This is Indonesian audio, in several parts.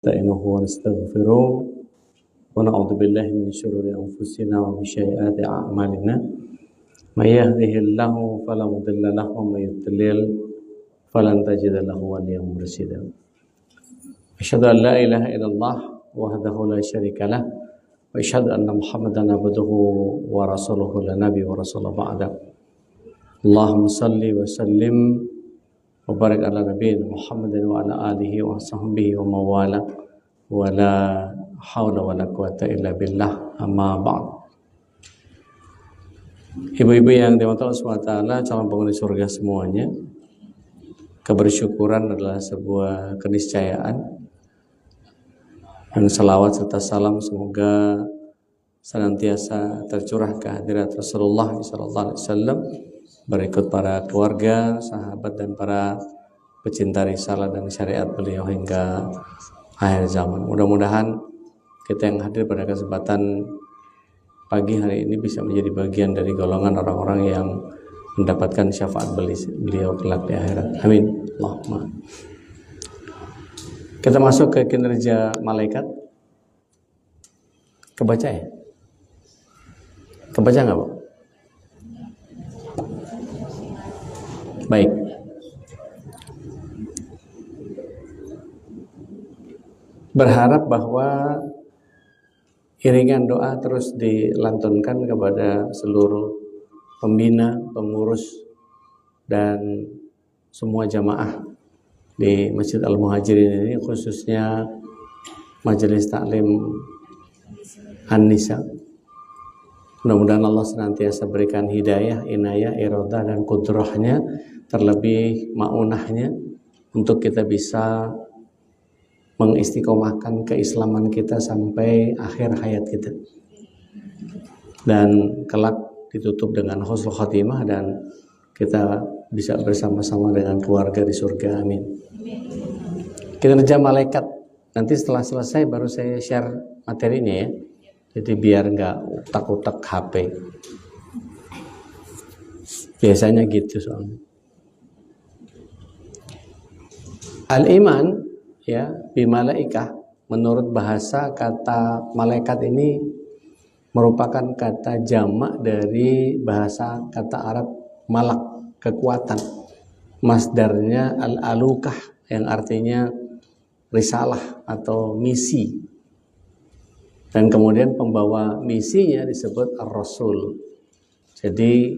نستعينه ونستغفره ونعوذ بالله من شرور أنفسنا ومن سيئات أعمالنا من يهده الله فلا مضل له ومن يضلل فلن تجد له وليا مرشدا أشهد أن لا إله إلا الله وحده لا شريك له وأشهد أن محمدا عبده ورسوله لا نبي ورسول بعده اللهم صل وسلم وبارك على نبينا محمد وعلى آله وصحبه ومن والاه ولا حول ولا قوة إلا بالله amma ba'd. Ibu-ibu yang dimurkai Allah SWT, calon penghuni surga semuanya, kebersyukuran adalah sebuah keniscayaan, dan salawat serta salam semoga senantiasa tercurah ke hadirat Rasulullah SAW, berikut para keluarga, sahabat, dan para pecinta risalah dan syariat beliau hingga akhir zaman. Mudah-mudahan kita yang hadir pada kesempatan pagi hari ini bisa menjadi bagian dari golongan orang-orang yang mendapatkan syafaat beliau kelak di akhirat. Amin. Allahumma. Kita masuk ke kinerja malaikat. Kebaca ya? Kebaca nggak, Bu? Baik. Berharap bahwa iringan doa terus dilantunkan kepada seluruh pembina, pengurus, dan semua jamaah di Masjid Al-Muhajirin ini, khususnya Majelis Taklim An-Nisa. Mudah-mudahan Allah senantiasa berikan hidayah, inayah, iradah, dan kudrahnya, terlebih ma'unahnya, untuk kita bisa mengistiqomahkan keislaman kita sampai akhir hayat kita, dan kelak ditutup dengan husnul khotimah dan kita bisa bersama-sama dengan keluarga di surga. Amin. Kinerja malaikat nanti setelah selesai baru saya share materinya ya, jadi biar nggak utak-utak HP, biasanya gitu soalnya. Al-iman ya bimalaikah, menurut bahasa kata malaikat ini merupakan kata jamak dari bahasa kata Arab malak, kekuatan. Masdarnya al-alukah yang artinya risalah atau misi, dan kemudian pembawa misinya disebut ar-rasul. Jadi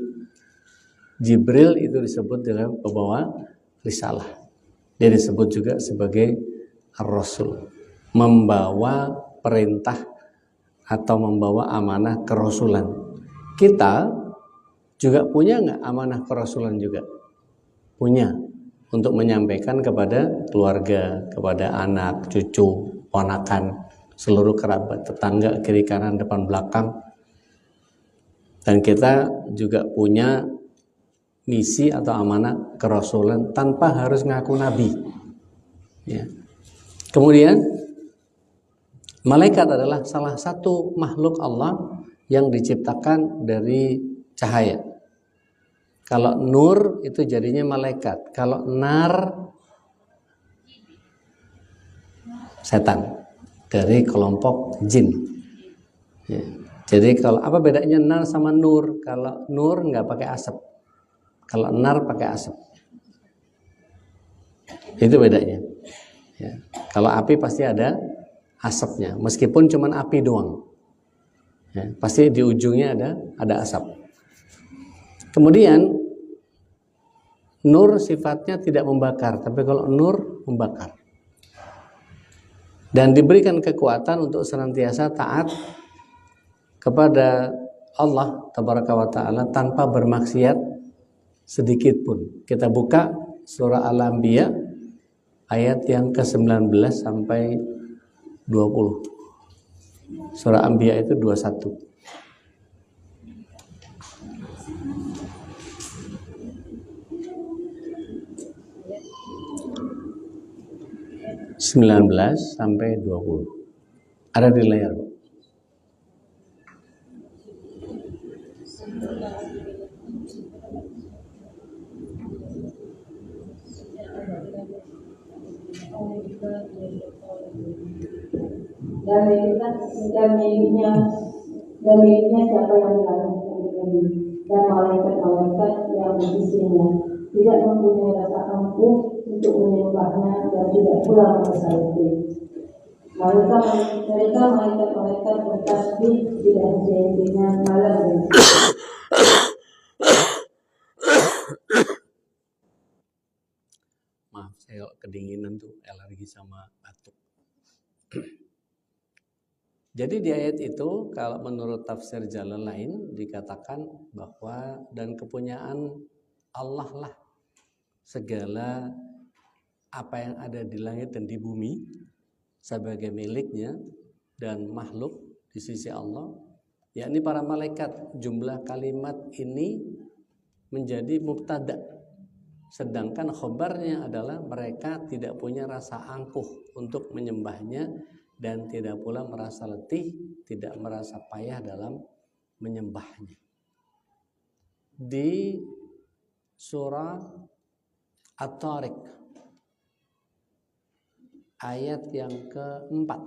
Jibril itu disebut dengan pembawa risalah, dia disebut juga sebagai ar-rasul, membawa perintah atau membawa amanah kerasulan. Kita juga punya nggak amanah kerasulan? Juga punya, untuk menyampaikan kepada keluarga, kepada anak, cucu, ponakan, seluruh kerabat, tetangga, kiri kanan, depan belakang. Dan kita juga punya misi atau amanah kerasulan tanpa harus ngaku nabi ya. Kemudian malaikat adalah salah satu makhluk Allah yang diciptakan dari cahaya. Kalau nur itu jadinya malaikat, kalau nar setan dari kelompok jin ya. Jadi kalau apa bedanya nar sama nur? Kalau nur nggak pakai asap, kalau nar pakai asap, itu bedanya ya. Kalau api pasti ada asapnya, meskipun cuma api doang ya, pasti di ujungnya ada asap. Kemudian nur sifatnya tidak membakar, tapi kalau nur membakar, dan diberikan kekuatan untuk senantiasa taat kepada Allah Tabaraka wa Ta'ala tanpa bermaksiat sedikit pun. Kita buka surah Al-Anbiya ayat yang ke-19 sampai 20. Surah Anbiya itu 21. sampai 20. Ada di layar. dan miliknya siapa yang di langit dan di bumi, dan malaikat-malaikat yang berisinya tidak mempunyai rasa ampuh untuk menyembahnya dan tidak pula mempersaliti. Mereka malaikat-malaikat bertasbih tidak henti-hentinya malam dan siang. Maaf, saya kedinginan tuh, alergi sama batuk. Jadi di ayat itu kalau menurut tafsir Jalalain dikatakan bahwa dan kepunyaan Allah lah segala apa yang ada di langit dan di bumi sebagai miliknya dan makhluk di sisi Allah, yakni para malaikat. Jumlah kalimat ini menjadi mubtada, sedangkan khobarnya adalah mereka tidak punya rasa angkuh untuk menyembahnya dan tidak pula merasa letih, tidak merasa payah dalam menyembahnya. Di surah At-Tariq ayat yang keempat,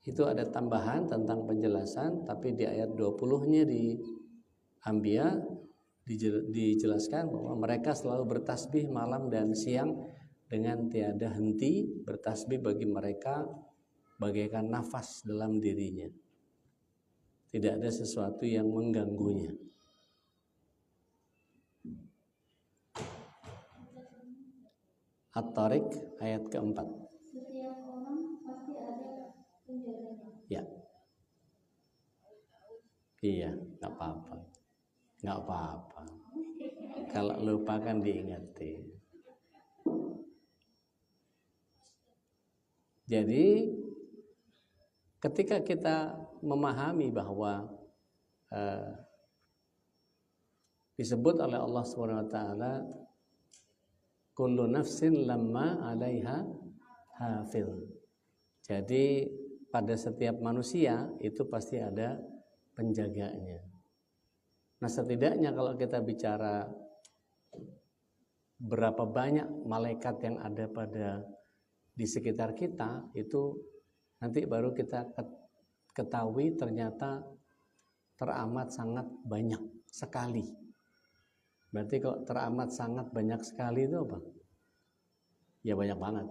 itu ada tambahan tentang penjelasan, tapi di ayat 20-nya di Anbiya dijelaskan bahwa mereka selalu bertasbih malam dan siang dengan tiada henti. Bertasbih bagi mereka bagaikan nafas dalam dirinya, tidak ada sesuatu yang mengganggunya. At-Tariq ayat keempat. Setiap orang pasti ada penjaganya. Ya. Iya, nggak apa-apa. Nggak apa-apa. Kalau lupa kan diingati. Jadi ketika kita memahami bahwa disebut oleh Allah SWT, kullu nafsin lamma 'alaiha hafil. Jadi pada setiap manusia itu pasti ada penjaganya. Nah, setidaknya kalau kita bicara berapa banyak malaikat yang ada di sekitar kita, itu nanti baru kita ketahui ternyata teramat sangat banyak sekali. Berarti kok teramat sangat banyak sekali itu apa? Ya banyak banget.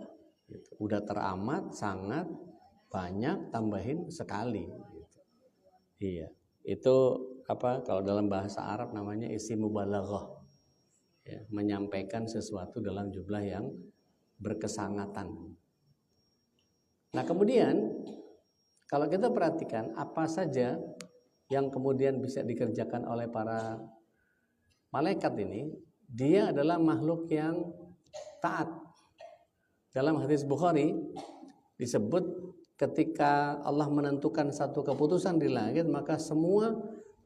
Udah teramat sangat banyak tambahin sekali. Iya, itu apa? Kalau dalam bahasa Arab namanya isim mubalaghah, ya, menyampaikan sesuatu dalam jumlah yang berkesangatan. Nah, kemudian kalau kita perhatikan apa saja yang kemudian bisa dikerjakan oleh para malaikat ini, dia adalah makhluk yang taat. Dalam hadis Bukhari disebut ketika Allah menentukan satu keputusan di langit, maka semua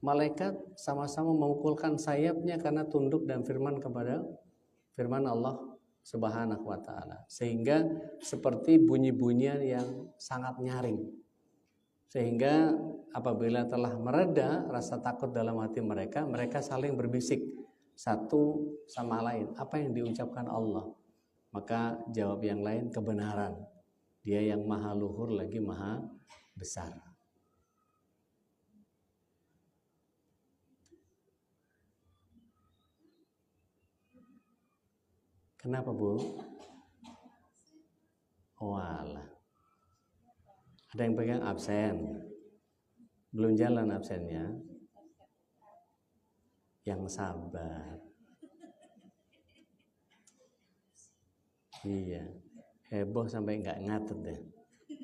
malaikat sama-sama memukulkan sayapnya karena tunduk dan firman kepada firman Allah Subhanahu wa ta'ala, sehingga seperti bunyi-bunyian yang sangat nyaring, sehingga apabila telah mereda rasa takut dalam hati mereka, mereka saling berbisik satu sama lain apa yang diucapkan Allah. Maka jawab yang lain kebenaran. Dia yang maha luhur lagi maha besar. Kenapa, Bu? Walah. Ada yang pegang absen. Belum jalan absennya. Yang sabar. Iya. Heboh sampai nggak nyatet deh.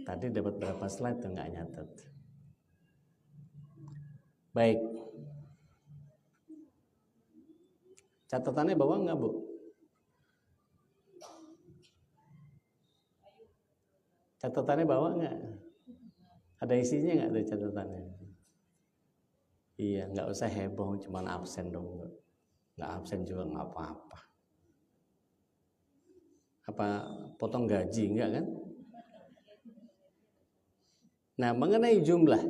Tadi dapat berapa slide tuh nggak nyatet. Baik. Catatannya bawa nggak, Bu? Catatannya bawa nggak? Ada isinya nggak ada catatannya? Iya, nggak usah heboh, cuman absen dong. Nggak absen juga nggak apa-apa. Apa potong gaji enggak kan? Nah, mengenai jumlah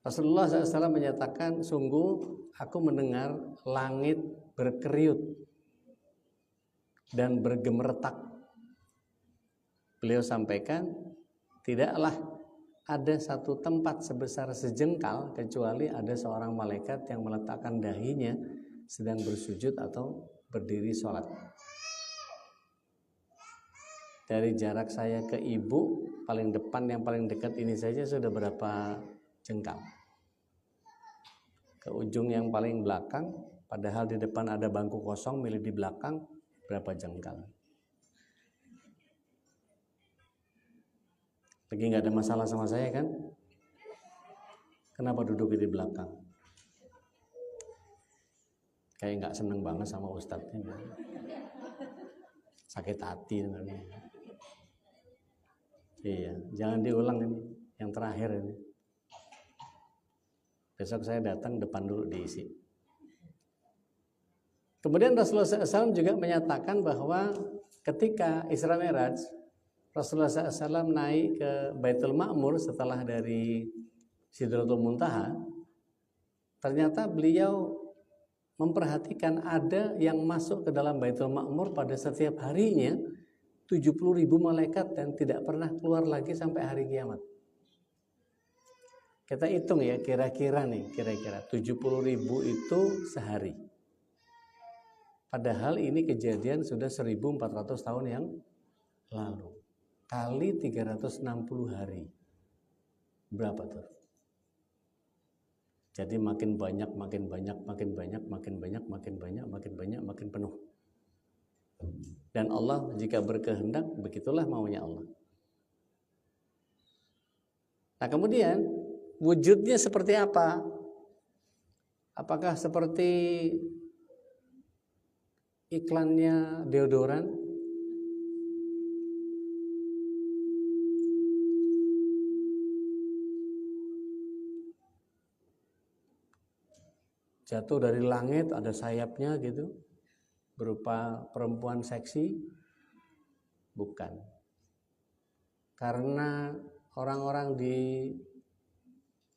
Rasulullah SAW menyatakan, sungguh aku mendengar langit berkeriut dan bergemertak. Beliau sampaikan, tidaklah ada satu tempat sebesar sejengkal kecuali ada seorang malaikat yang meletakkan dahinya sedang bersujud atau berdiri sholat. Dari jarak saya ke ibu paling depan yang paling dekat ini saja sudah berapa jengkal. Ke ujung yang paling belakang, padahal di depan ada bangku kosong, milih di belakang, berapa jengkal. Lagi nggak ada masalah sama saya kan? Kenapa duduk di belakang? Kayak nggak seneng banget sama ustadznya. Sakit hati dengannya. Iya, jangan diulang ini, yang terakhir ini. Besok saya datang depan dulu diisi. Kemudian Rasulullah SAW juga menyatakan bahwa ketika Isra Mi'raj, Rasulullah SAW naik ke Baitul Ma'mur setelah dari Sidratul Muntaha, ternyata beliau memperhatikan ada yang masuk ke dalam Baitul Ma'mur pada setiap harinya 70.000 malaikat dan tidak pernah keluar lagi sampai hari kiamat. Kita hitung ya kira-kira 70.000 itu sehari. Padahal ini kejadian sudah 1400 tahun yang lalu. Kali 360 hari. Berapa tuh? Jadi makin banyak, makin penuh. Dan Allah jika berkehendak, begitulah maunya Allah. Nah kemudian wujudnya seperti apa? Apakah seperti iklannya deodoran? Jatuh dari langit ada sayapnya gitu, berupa perempuan seksi? Bukan. Karena orang-orang di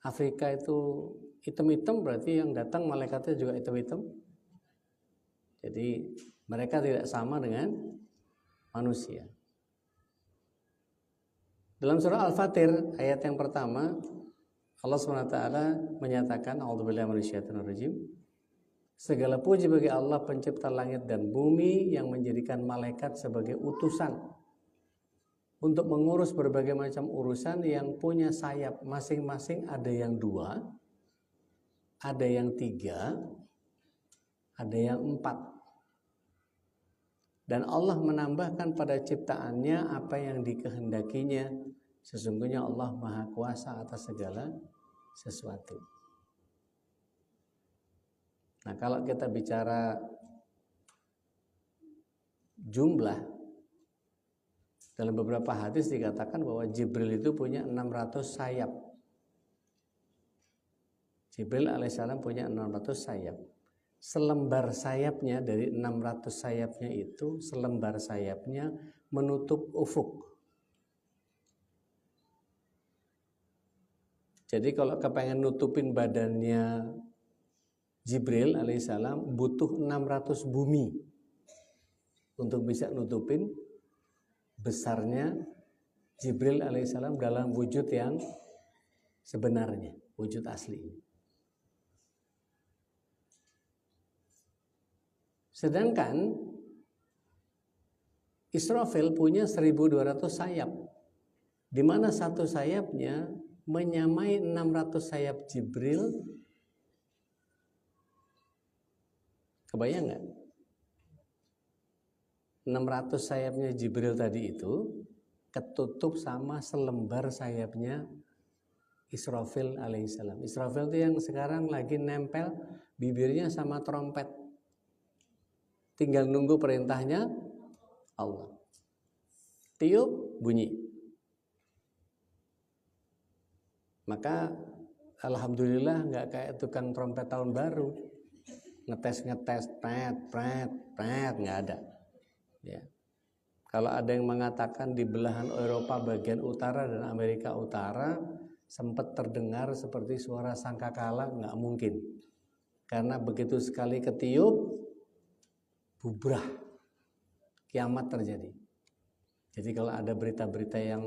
Afrika itu hitam-hitam, berarti yang datang malaikatnya juga hitam-hitam. Jadi mereka tidak sama dengan manusia. Dalam surah Al-Fatir ayat yang pertama, Allah SWT menyatakan, A'udzubillahi minasyaitonir rajim, segala puji bagi Allah pencipta langit dan bumi yang menjadikan malaikat sebagai utusan untuk mengurus berbagai macam urusan, yang punya sayap masing-masing, ada yang 2, ada yang 3, ada yang 4. Dan Allah menambahkan pada ciptaannya apa yang dikehendakinya. Sesungguhnya Allah Maha Kuasa atas segala sesuatu. Nah, kalau kita bicara jumlah, dalam beberapa hadis dikatakan bahwa Jibril itu punya 600 sayap. Jibril alaihissalam punya 600 sayap. Selembar sayapnya dari 600 sayapnya itu, selembar sayapnya menutup ufuk. Jadi kalau kepengen nutupin badannya Jibril alaihissalam butuh 600 bumi untuk bisa nutupin besarnya Jibril alaihissalam dalam wujud yang sebenarnya, wujud asli. Sedangkan Israfil punya 1200 sayap, di mana satu sayapnya menyamai 600 sayap Jibril. Kebayang nggak? 600 sayapnya Jibril tadi itu ketutup sama selembar sayapnya Israfil alaihissalam. Israfil itu yang sekarang lagi nempel bibirnya sama trompet. Tinggal nunggu perintahnya Allah. Tiup, bunyi. Maka alhamdulillah nggak kayak tukang trompet tahun baru, ngetes pret, nggak ada. Ya. Kalau ada yang mengatakan di belahan Eropa bagian utara dan Amerika Utara sempat terdengar seperti suara sangkakala, nggak mungkin. Karena begitu sekali ketiup, bubrah. kiamat terjadi. Jadi kalau ada berita-berita yang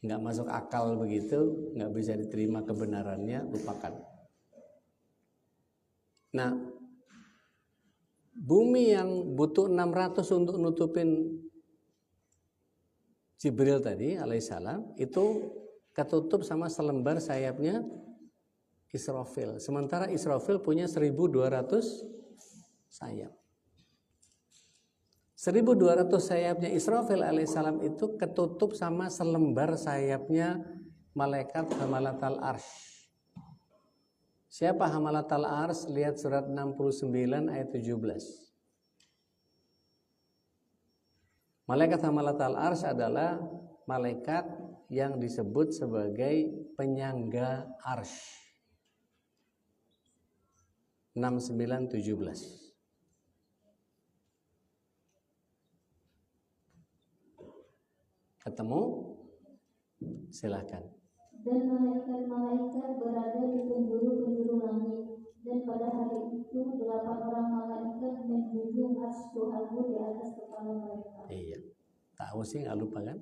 nggak masuk akal begitu, nggak bisa diterima kebenarannya, lupakan. Nah, bumi yang butuh 600 untuk nutupin Jibril tadi alaihissalam itu ketutup sama selembar sayapnya Israfil. Sementara Israfil punya 1200 sayap. 1200 sayapnya Israfil alaihissalam itu ketutup sama selembar sayapnya malaikat Hamalatal Arsy. Siapa Hamalatal Arsy? Lihat surat 69 ayat 17. Malaikat Hamalatal Arsy adalah malaikat yang disebut sebagai penyangga arsy. 69:17. Ketemu? Silakan. Dan malaikat-malaikat berada di penjuru-penjuru langit, dan pada hari itu 8 orang malaikat menjunjung arsy Tuhanmu di atas kepala mereka. Iya. Tahu sih, nggak lupa kan?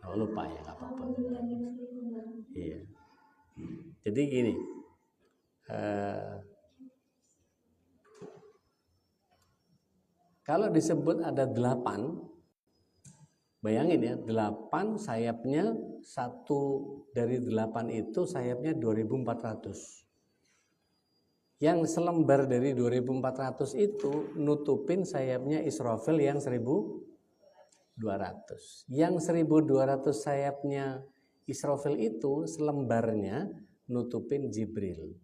Kalau lupa ya nggak apa-apa. Iya. Jadi gini, kalau disebut ada 8, bayangin ya, 8 sayapnya, satu dari 8 itu sayapnya 2400. Yang selembar dari 2400 itu nutupin sayapnya Israfil yang 1200. Yang 1200 sayapnya Israfil itu selembarnya nutupin Jibril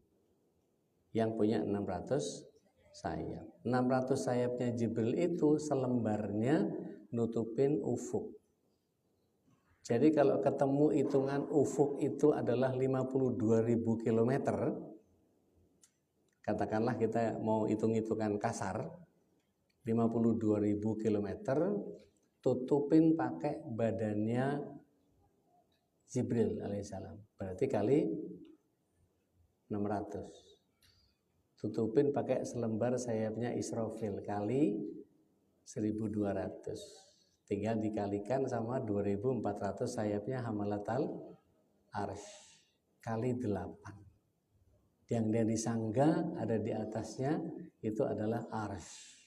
yang punya 600 sayap. 600 sayapnya Jibril itu selembarnya nutupin ufuk. Jadi kalau ketemu hitungan ufuk itu adalah 52.000 km, katakanlah kita mau hitung-hitungan kasar, 52.000 km, tutupin pakai badannya Jibril alaihissalam. Berarti kali 600. Tutupin pakai selembar sayapnya Israfil kali 1200. Tinggal dikalikan sama 2400 sayapnya Hamalatal Arsy kali 8. Yang dia disangga ada di atasnya itu adalah arsy.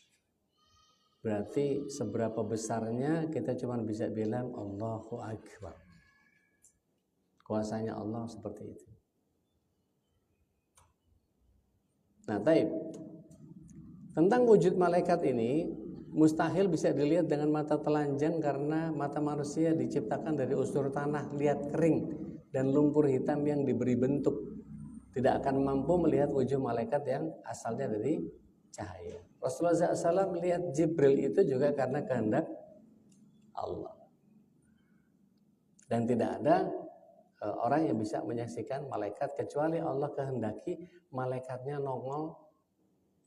Berarti seberapa besarnya kita cuma bisa bilang Allahu Akbar. Kuasanya Allah seperti itu. Nah, taib. Tentang wujud malaikat ini mustahil bisa dilihat dengan mata telanjang karena mata manusia diciptakan dari unsur tanah, lihat kering dan lumpur hitam yang diberi bentuk. Tidak akan mampu melihat wujud malaikat yang asalnya dari cahaya. Rasulullah SAW melihat Jibril itu juga karena kehendak Allah. Dan tidak ada orang yang bisa menyaksikan malaikat kecuali Allah kehendaki malaikatnya nongol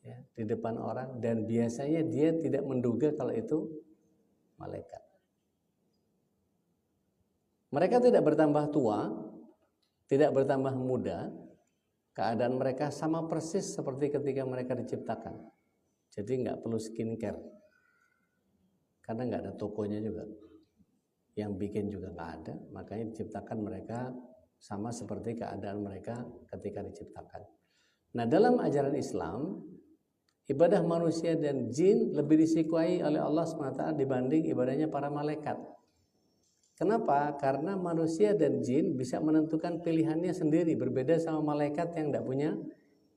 ya, di depan orang, dan biasanya dia tidak menduga kalau itu malaikat. Mereka tidak bertambah tua, tidak bertambah muda, keadaan mereka sama persis seperti ketika mereka diciptakan. Jadi nggak perlu skincare, karena nggak ada tokonya juga, yang bikin juga nggak ada, makanya diciptakan mereka sama seperti keadaan mereka ketika diciptakan. Nah, dalam ajaran Islam, ibadah manusia dan jin lebih disukai oleh Allah SWT dibanding ibadahnya para malaikat. Kenapa? Karena manusia dan jin bisa menentukan pilihannya sendiri, berbeda sama malaikat yang tidak punya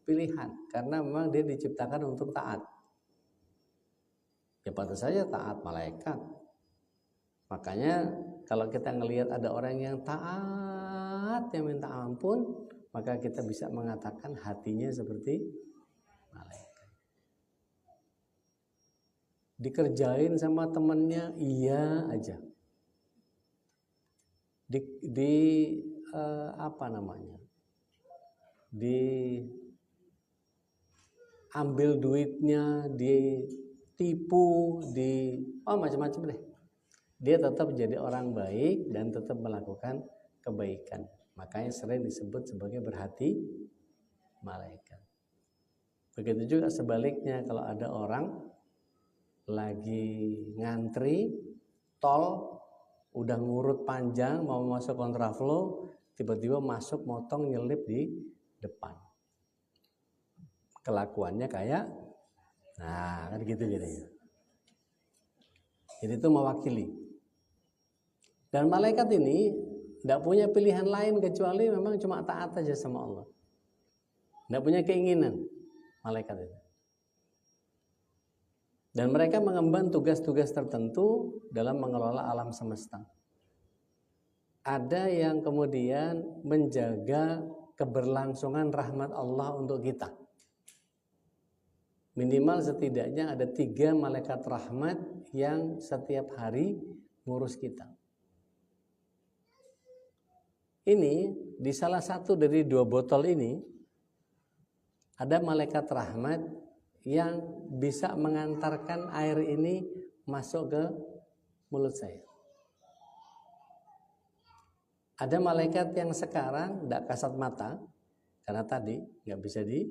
pilihan. Karena memang dia diciptakan untuk taat. Ya pantas saja taat malaikat. Makanya kalau kita ngelihat ada orang yang taat, yang minta ampun, maka kita bisa mengatakan hatinya seperti malaikat. Dikerjain sama temennya iya aja, diambil duitnya, ditipu, macam-macam deh, dia tetap jadi orang baik dan tetap melakukan kebaikan. Makanya sering disebut sebagai berhati malaikat. Begitu juga sebaliknya, kalau ada orang lagi ngantri tol, udah ngurut panjang mau masuk kontraflow, tiba-tiba masuk motong nyelip di depan. Kelakuannya kayak, nah kan gitu gitu. Jadi itu mewakili. Dan malaikat ini tidak punya pilihan lain kecuali memang cuma taat aja sama Allah. Tidak punya keinginan malaikat itu. Dan mereka mengemban tugas-tugas tertentu dalam mengelola alam semesta. Ada yang kemudian menjaga keberlangsungan rahmat Allah untuk kita. Minimal setidaknya ada 3 malaikat rahmat yang setiap hari ngurus kita. Ini di salah satu dari 2 botol ini ada malaikat rahmat yang bisa mengantarkan air ini masuk ke mulut saya. Ada malaikat yang sekarang tidak kasat mata karena tadi nggak bisa di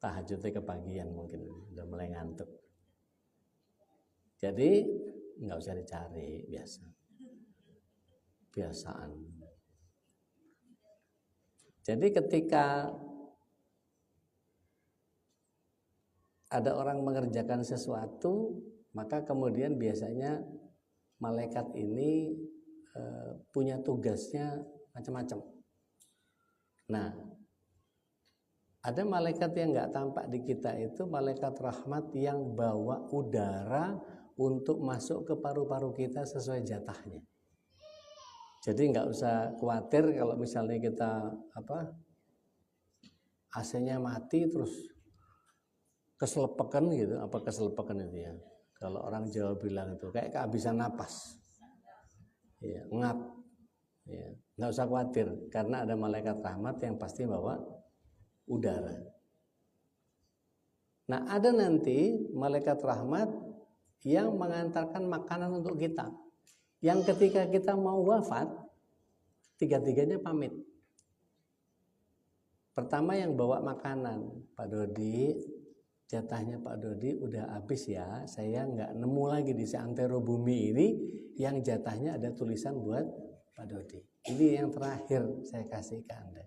tahajudnya kepagian, mungkin udah mulai ngantuk. Jadi nggak usah dicari, biasaan. Jadi ketika ada orang mengerjakan sesuatu, maka kemudian biasanya malaikat ini punya tugasnya macam-macam. Nah, ada malaikat yang nggak tampak di kita itu malaikat rahmat yang bawa udara untuk masuk ke paru-paru kita sesuai jatahnya. Jadi nggak usah khawatir kalau misalnya kita AC-nya mati terus keselepekan gitu, keselepekan itu ya. Kalau orang Jawa bilang itu kayak kehabisan napas. Ya, ngap. Ya, nggak usah khawatir karena ada malaikat rahmat yang pasti bawa udara. Nah, ada nanti malaikat rahmat yang mengantarkan makanan untuk kita. Yang ketika kita mau wafat, 3-tiganya pamit. Pertama yang bawa makanan, Pak Dodi, jatahnya Pak Dodi udah habis ya. Saya nggak nemu lagi di seantero bumi ini yang jatahnya ada tulisan buat Pak Dodi. Ini yang terakhir saya kasih ke Anda.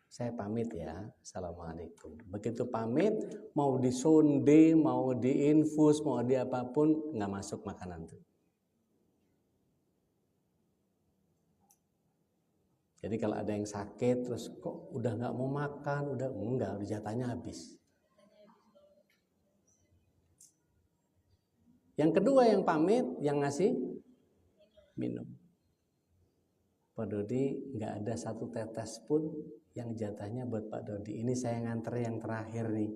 Saya pamit ya. Assalamualaikum. Begitu pamit, mau disonde, mau diinfus, mau di apapun, nggak masuk makanan itu. Jadi kalau ada yang sakit terus kok udah nggak mau makan, udah jatahnya habis. Yang kedua yang pamit, yang ngasih minum. Pak Dodi nggak ada satu tetes pun yang jatahnya buat Pak Dodi. Ini saya nganter yang terakhir nih,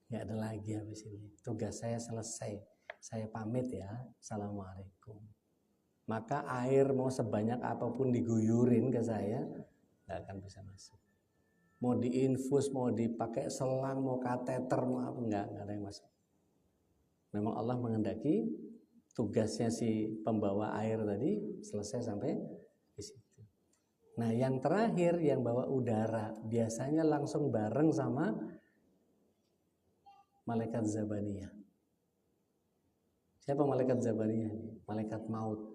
nggak ada lagi habis ini. Tugas saya selesai. Saya pamit ya. Assalamualaikum. Maka air mau sebanyak apapun diguyurin ke saya nggak akan bisa masuk. Mau diinfus, mau dipakai selang, mau kateter, mau apa nggak ada yang masuk. Memang Allah menghendaki tugasnya si pembawa air tadi selesai sampai di situ. Nah, yang terakhir yang bawa udara biasanya langsung bareng sama malaikat Zabaniyah. Siapa malaikat Zabaniyah ini? Malaikat maut.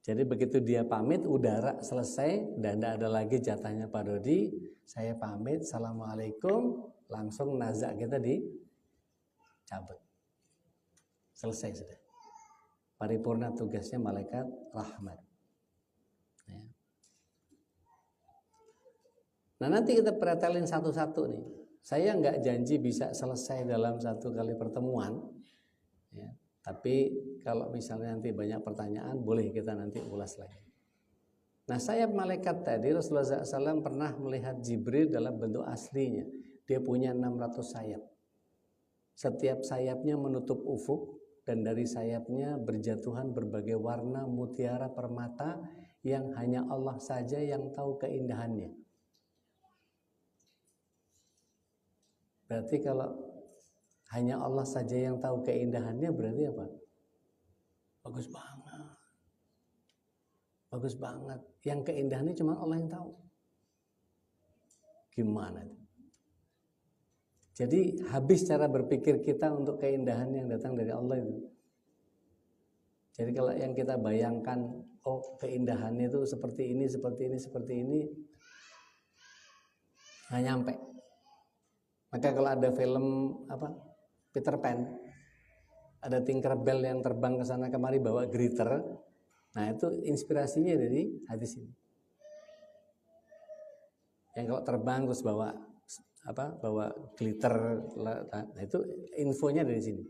Jadi begitu dia pamit, udara selesai dan tidak ada lagi jatahnya Pak Dodi. Saya pamit, assalamualaikum, langsung nazak kita dicabut. Selesai sudah. Paripurna tugasnya malaikat rahmat. Ya. Nah nanti kita pretelin satu-satu nih. Saya nggak janji bisa selesai dalam 1 kali pertemuan. Ya. Tapi kalau misalnya nanti banyak pertanyaan, boleh kita nanti ulas lagi. Nah, sayap malaikat tadi Rasulullah SAW pernah melihat Jibril dalam bentuk aslinya. Dia punya 600 sayap. Setiap sayapnya menutup ufuk dan dari sayapnya berjatuhan berbagai warna mutiara permata yang hanya Allah saja yang tahu keindahannya. Berarti kalau hanya Allah saja yang tahu keindahannya berarti apa? Bagus banget. Bagus banget. Yang keindahannya cuma Allah yang tahu. Gimana itu? Jadi habis cara berpikir kita untuk keindahan yang datang dari Allah itu. Jadi kalau yang kita bayangkan, oh keindahan itu seperti ini, seperti ini, seperti ini, nggak nyampe. Maka kalau ada film apa Peter Pan, ada Tinkerbell yang terbang ke sana kemari bawa glitter, nah itu inspirasinya dari hadis ini. Yang kalau terbang terus bawa glitter, nah itu infonya dari sini.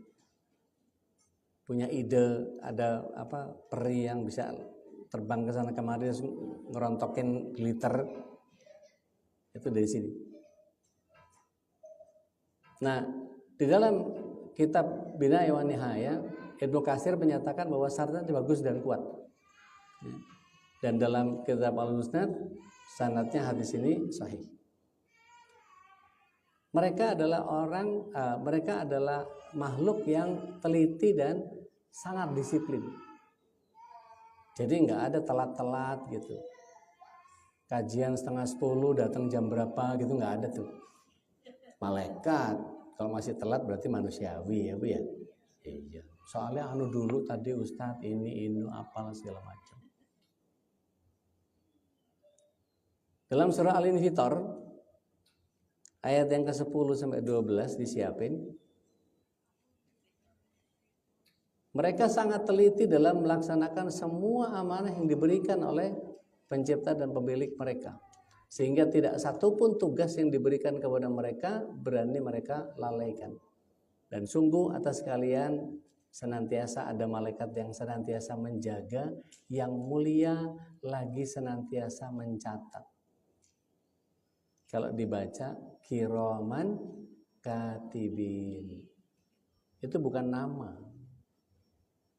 Punya ide ada peri yang bisa terbang ke sana kemari terus ngerontokin glitter, itu dari sini. Nah, di dalam kitab Bina wa Nihaya, Ibnu Katsir menyatakan bahwa sanadnya bagus dan kuat. Dan dalam kitab Al-Musnad, sanadnya hadis ini sahih. Mereka adalah makhluk yang teliti dan sangat disiplin. Jadi nggak ada telat-telat gitu. Kajian 9:30 datang jam berapa gitu, nggak ada tuh. Malaikat kalau masih telat berarti manusiawi ya Bu ya. Iya. Soalnya dulu tadi Ustadz ini apal segala macam. Dalam surah Al-Infitar ayat yang ke-10 sampai 12 disiapin. Mereka sangat teliti dalam melaksanakan semua amanah yang diberikan oleh pencipta dan pemilik mereka. Sehingga tidak satupun tugas yang diberikan kepada mereka berani mereka lalaikan. Dan sungguh atas kalian senantiasa ada malaikat yang senantiasa menjaga, yang mulia lagi senantiasa mencatat. Kalau dibaca kiraman katibin, itu bukan nama,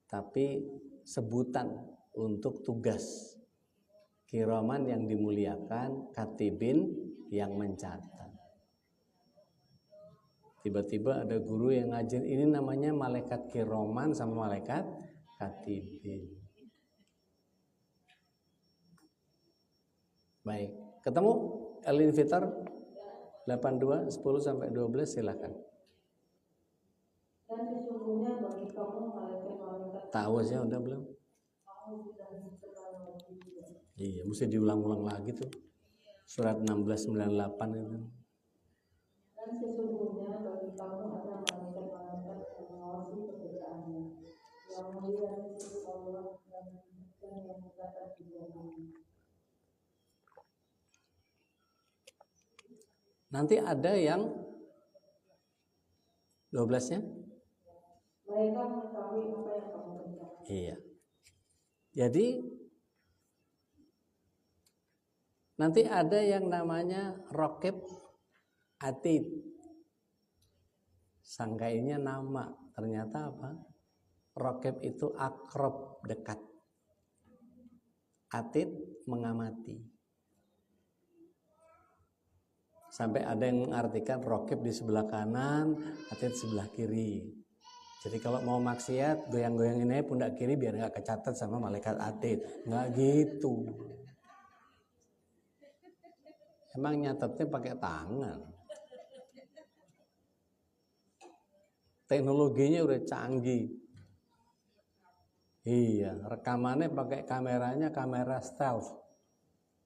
tapi sebutan untuk tugas. Kiraman yang dimuliakan, katibin yang mencatat. Tiba-tiba ada guru yang ngajin, ini namanya malaikat kiraman sama malaikat katibin. Baik, ketemu Al-Infitar 82 10 sampai 12 silakan. Dan sesungguhnya bagi kamu malaikat-malaikat. Tahu sih udah belum? Iya, mesti diulang-ulang lagi tuh. Surat 1698 itu. Dan sesungguhnya bagi kamu ada malaikat-malaikat yang mengawasi pekerjaannya, yang mulia di sisi Allah dan yang mencatat tujuannya. Nanti ada yang 12-nya? Mereka mengetahui apa yang kamu kerjakan. Iya. Jadi nanti ada yang namanya Raqib Atid. Sangkainya nama, ternyata apa? Raqib itu akrab, dekat. Atid mengamati. Sampai ada yang mengartikan Raqib di sebelah kanan, Atid sebelah kiri. Jadi kalau mau maksiat, goyang-goyangin aja pundak kiri biar nggak kecatat sama malaikat Atid. Nggak gitu. Emang nyatetnya pakai tangan. Teknologinya udah canggih. Iya, rekamannya pakai kameranya kamera stealth.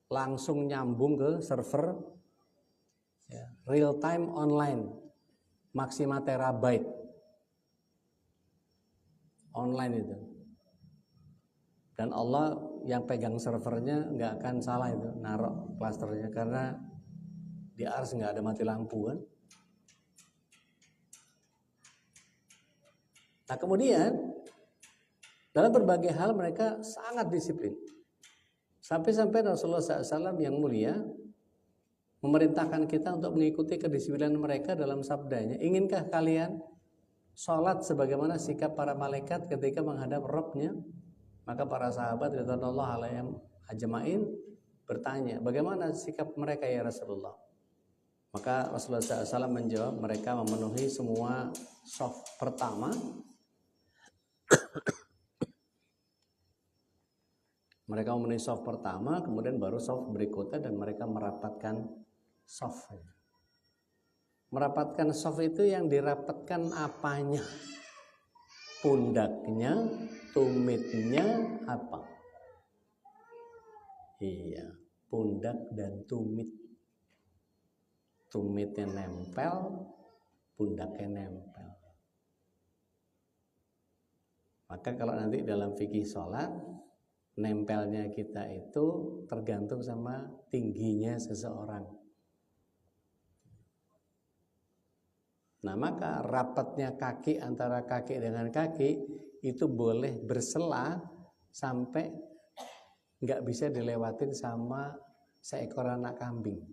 Langsung nyambung ke server ya, real time online. Maksima terabyte. Online itu. Dan Allah yang pegang servernya nggak akan salah itu narok klasternya, karena di Ars nggak ada mati lampu kan. Nah kemudian dalam berbagai hal mereka sangat disiplin. Sampai-sampai Rasulullah SAW yang mulia memerintahkan kita untuk mengikuti kedisiplinan mereka dalam sabdanya. Inginkah kalian sholat sebagaimana sikap para malaikat ketika menghadap Rabb-nya? Maka para sahabat radhiyallahu alaihim ajma'in bertanya, bagaimana sikap mereka ya Rasulullah? Maka Rasulullah SAW menjawab, mereka memenuhi semua shaf pertama. Mereka memenuhi shaf pertama, kemudian baru shaf berikutnya, dan mereka merapatkan Soft. Merapatkan soft itu yang dirapatkan apanya? Pundaknya, tumitnya apa? Iya, pundak dan tumit. Tumitnya nempel, pundaknya nempel. Maka kalau nanti dalam fikih sholat, nempelnya kita itu tergantung sama tingginya seseorang. Nah, maka rapatnya kaki antara kaki dengan kaki itu boleh bersela sampai nggak bisa dilewatin sama seekor anak kambing.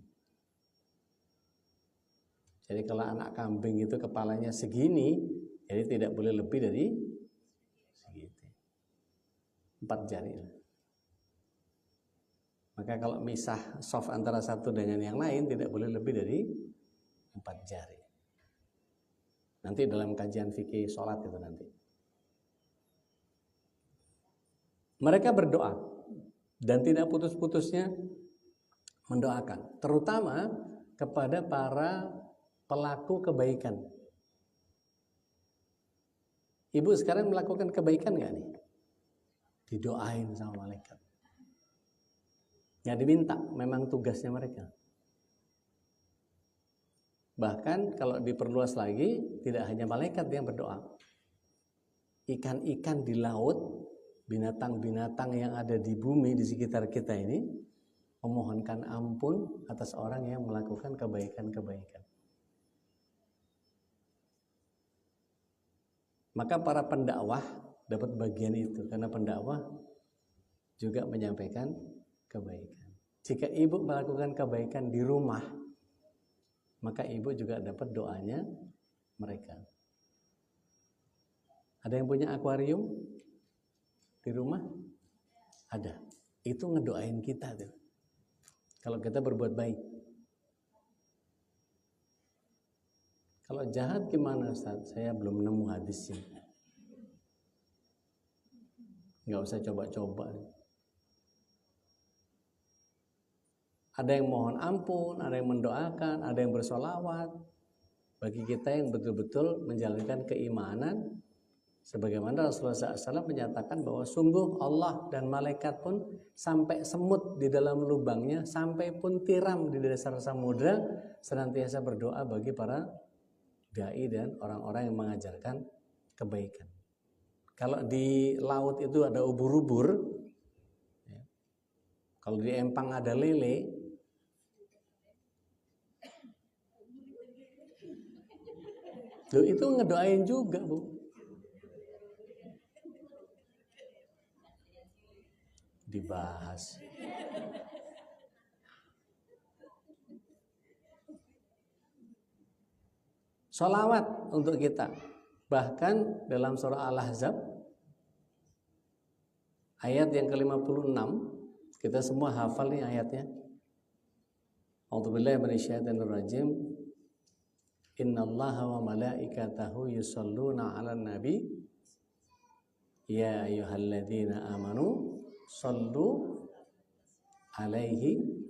Jadi kalau anak kambing itu kepalanya segini, jadi tidak boleh lebih dari segitu. 4 jari. Maka kalau misah soft antara satu dengan yang lain tidak boleh lebih dari 4 jari. Nanti dalam kajian fikih sholat itu nanti. Mereka berdoa dan tidak putus-putusnya mendoakan, terutama kepada para pelaku kebaikan. Ibu sekarang melakukan kebaikan nggak nih? Didoain sama malaikat. Nggak diminta, memang tugasnya mereka. Bahkan kalau diperluas lagi, tidak hanya malaikat yang berdoa. Ikan-ikan di laut, binatang-binatang yang ada di bumi di sekitar kita ini, memohonkan ampun atas orang yang melakukan kebaikan-kebaikan. Maka para pendakwah dapat bagian itu, karena pendakwah juga menyampaikan kebaikan. Jika ibu melakukan kebaikan di rumah, maka ibu juga dapat doanya mereka. Ada yang punya akuarium di rumah? Ada. Itu ngedoain kita tuh. Kalau kita berbuat baik. Kalau jahat gimana Ustaz? Saya belum nemu hadisnya. Nggak usah coba-coba. Ada yang mohon ampun, ada yang mendoakan, ada yang bersolawat. Bagi kita yang betul-betul menjalankan keimanan, sebagaimana Rasulullah SAW menyatakan bahwa sungguh Allah dan malaikat pun sampai semut di dalam lubangnya, sampai pun tiram di dasar samudra, senantiasa berdoa bagi para dai dan orang-orang yang mengajarkan kebaikan. Kalau di laut itu ada ubur-ubur, ya. Kalau di empang ada lele, loh, itu ngedoain juga, Bu. Dibahas. Sholawat untuk kita. Bahkan dalam surah Al-Ahzab ayat yang ke-56, kita semua hafal nih ayatnya. A'udzubillahi minasyaitonirrajim. Innallaha wa malaikatahu yusholluna 'alan nabi ya ayyuhalladzina amanu shallu 'alaihi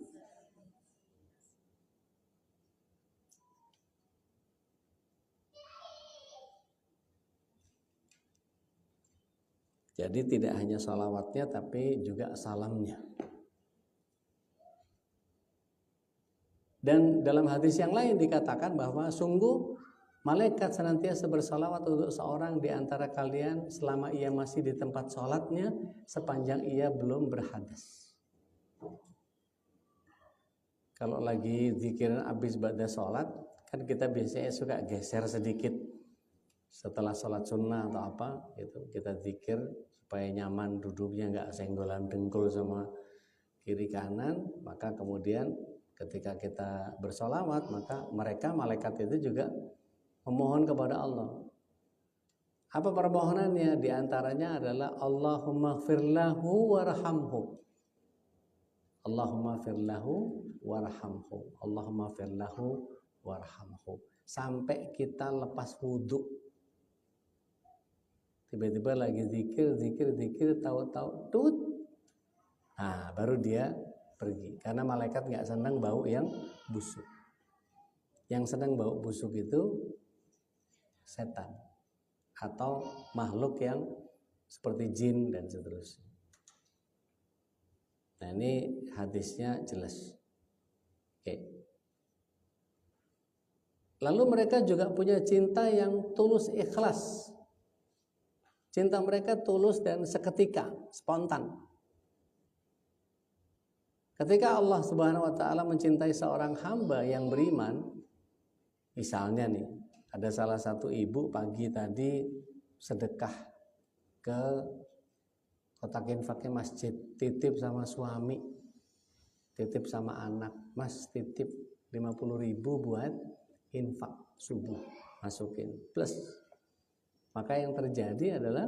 Jadi tidak hanya salawatnya tapi juga salamnya. Dan dalam hadis yang lain dikatakan bahwa sungguh malaikat senantiasa bersalawat untuk seorang di antara kalian selama ia masih di tempat sholatnya sepanjang ia belum berhadas. Kalau lagi zikiran habis ba'da sholat, kan kita biasanya suka geser sedikit setelah sholat sunnah atau apa, itu kita zikir supaya nyaman duduknya, nggak senggolan dengkul sama kiri kanan. Maka kemudian ketika kita bersolawat, maka mereka malaikat itu juga memohon kepada Allah. Apa permohonannya? Di antaranya adalah Allahumma firlahu warhamhu. Allahumma firlahu warhamhu. Allahumma firlahu warhamhu. Sampai kita lepas wudhu, tiba-tiba lagi zikir, tahu-tahu tut, nah baru dia pergi, karena malaikat nggak senang bau yang busuk. Yang sedang bau busuk itu setan atau makhluk yang seperti jin dan seterusnya. Nah, ini hadisnya jelas. Oke. Lalu mereka juga punya cinta yang tulus ikhlas. Cinta mereka tulus dan seketika, spontan. Ketika Allah Subhanahu wa taala mencintai seorang hamba yang beriman, misalnya nih, ada salah satu ibu pagi tadi sedekah ke kotak infaknya masjid, titip sama suami, titip sama anak, Mas titip 50.000 buat infak subuh, masukin plus. Maka yang terjadi adalah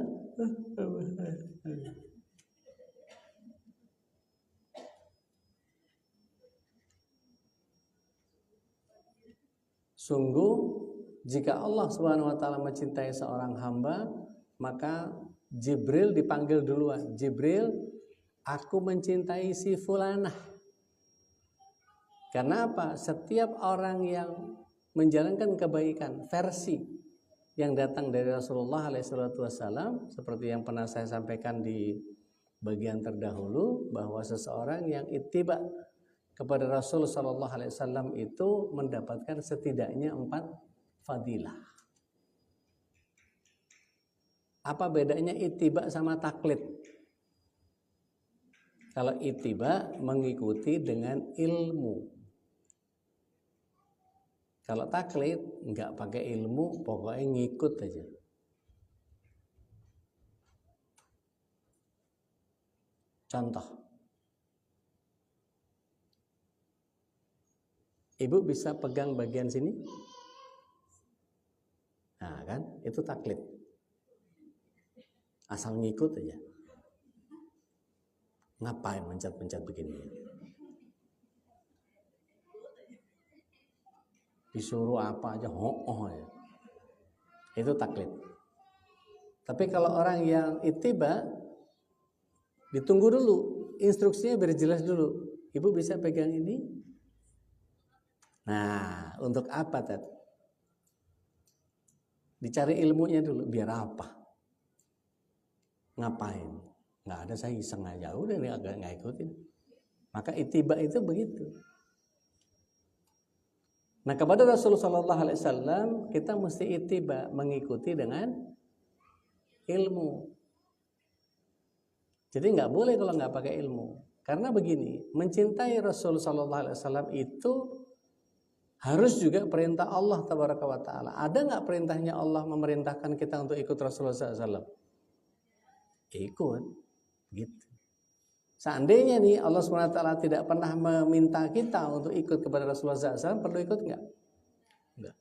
sungguh jika Allah Subhanahu wa taala mencintai seorang hamba, maka Jibril dipanggil duluan. Jibril, aku mencintai si fulanah. Karena apa? Setiap orang yang menjalankan kebaikan versi yang datang dari Rasulullah SAW, seperti yang pernah saya sampaikan di bagian terdahulu, bahwa seseorang yang ittiba kepada Rasul SAW itu mendapatkan setidaknya 4 fadilah. Apa bedanya ittiba sama taklid? Kalau ittiba mengikuti dengan ilmu. Kalau taklid nggak pakai ilmu, pokoknya ngikut aja. Contoh, ibu bisa pegang bagian sini, nah kan, itu taklid. Asal ngikut aja. Ngapain mencet-mencet begini? Disuruh apa aja, ya. Itu taklid. Tapi kalau orang yang ittiba, ditunggu dulu, instruksinya biar jelas dulu. Ibu bisa pegang ini. Nah, untuk apa, Ted? Dicari ilmunya dulu, biar apa? Ngapain? Nggak ada, saya iseng aja, udah nggak ikutin. Maka ittiba itu begitu. Nah, kepada Rasulullah SAW kita mesti ittiba, mengikuti dengan ilmu. Jadi nggak boleh kalau nggak pakai ilmu. Karena begini, mencintai Rasulullah SAW itu harus juga perintah Allah Tabaraka wa Ta'ala. Ada nggak perintahnya Allah memerintahkan kita untuk ikut Rasulullah SAW? Ikut, gitu. Seandainya nih Allah SWT tidak pernah meminta kita untuk ikut kepada Rasulullah SAW, perlu ikut nggak? Enggak.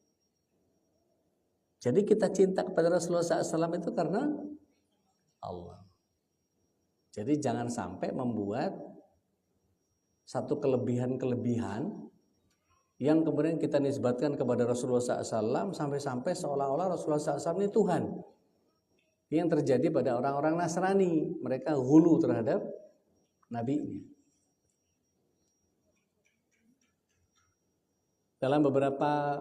Jadi kita cinta kepada Rasulullah SAW itu karena Allah. Jadi jangan sampai membuat satu kelebihan-kelebihan yang kemudian kita nisbatkan kepada Rasulullah SAW sampai-sampai seolah-olah Rasulullah SAW ini Tuhan. Yang terjadi pada orang-orang Nasrani, mereka ghulu terhadap nabinya. Dalam beberapa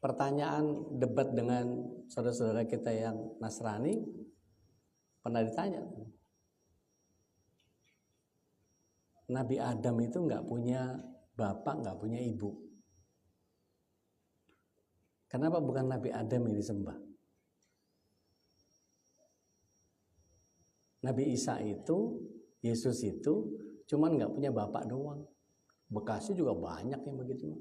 pertanyaan debat dengan saudara-saudara kita yang Nasrani, pernah ditanya, Nabi Adam itu nggak punya bapak, nggak punya ibu. Kenapa bukan Nabi Adam yang disembah? Nabi Isa itu, Yesus itu cuman nggak punya bapak doang. Bekasnya juga banyak yang begitu.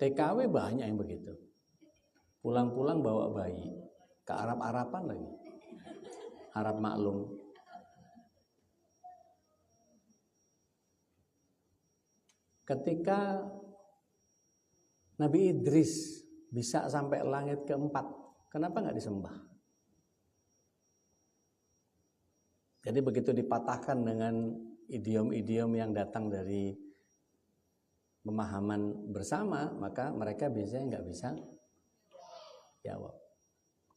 TKW banyak yang begitu. Pulang-pulang bawa bayi. Ke Arab-Araban lagi. Arab maklum. Ketika Nabi Idris bisa sampai langit keempat, kenapa nggak disembah? Jadi begitu dipatahkan dengan idiom-idiom yang datang dari pemahaman bersama, maka mereka biasanya nggak bisa jawab.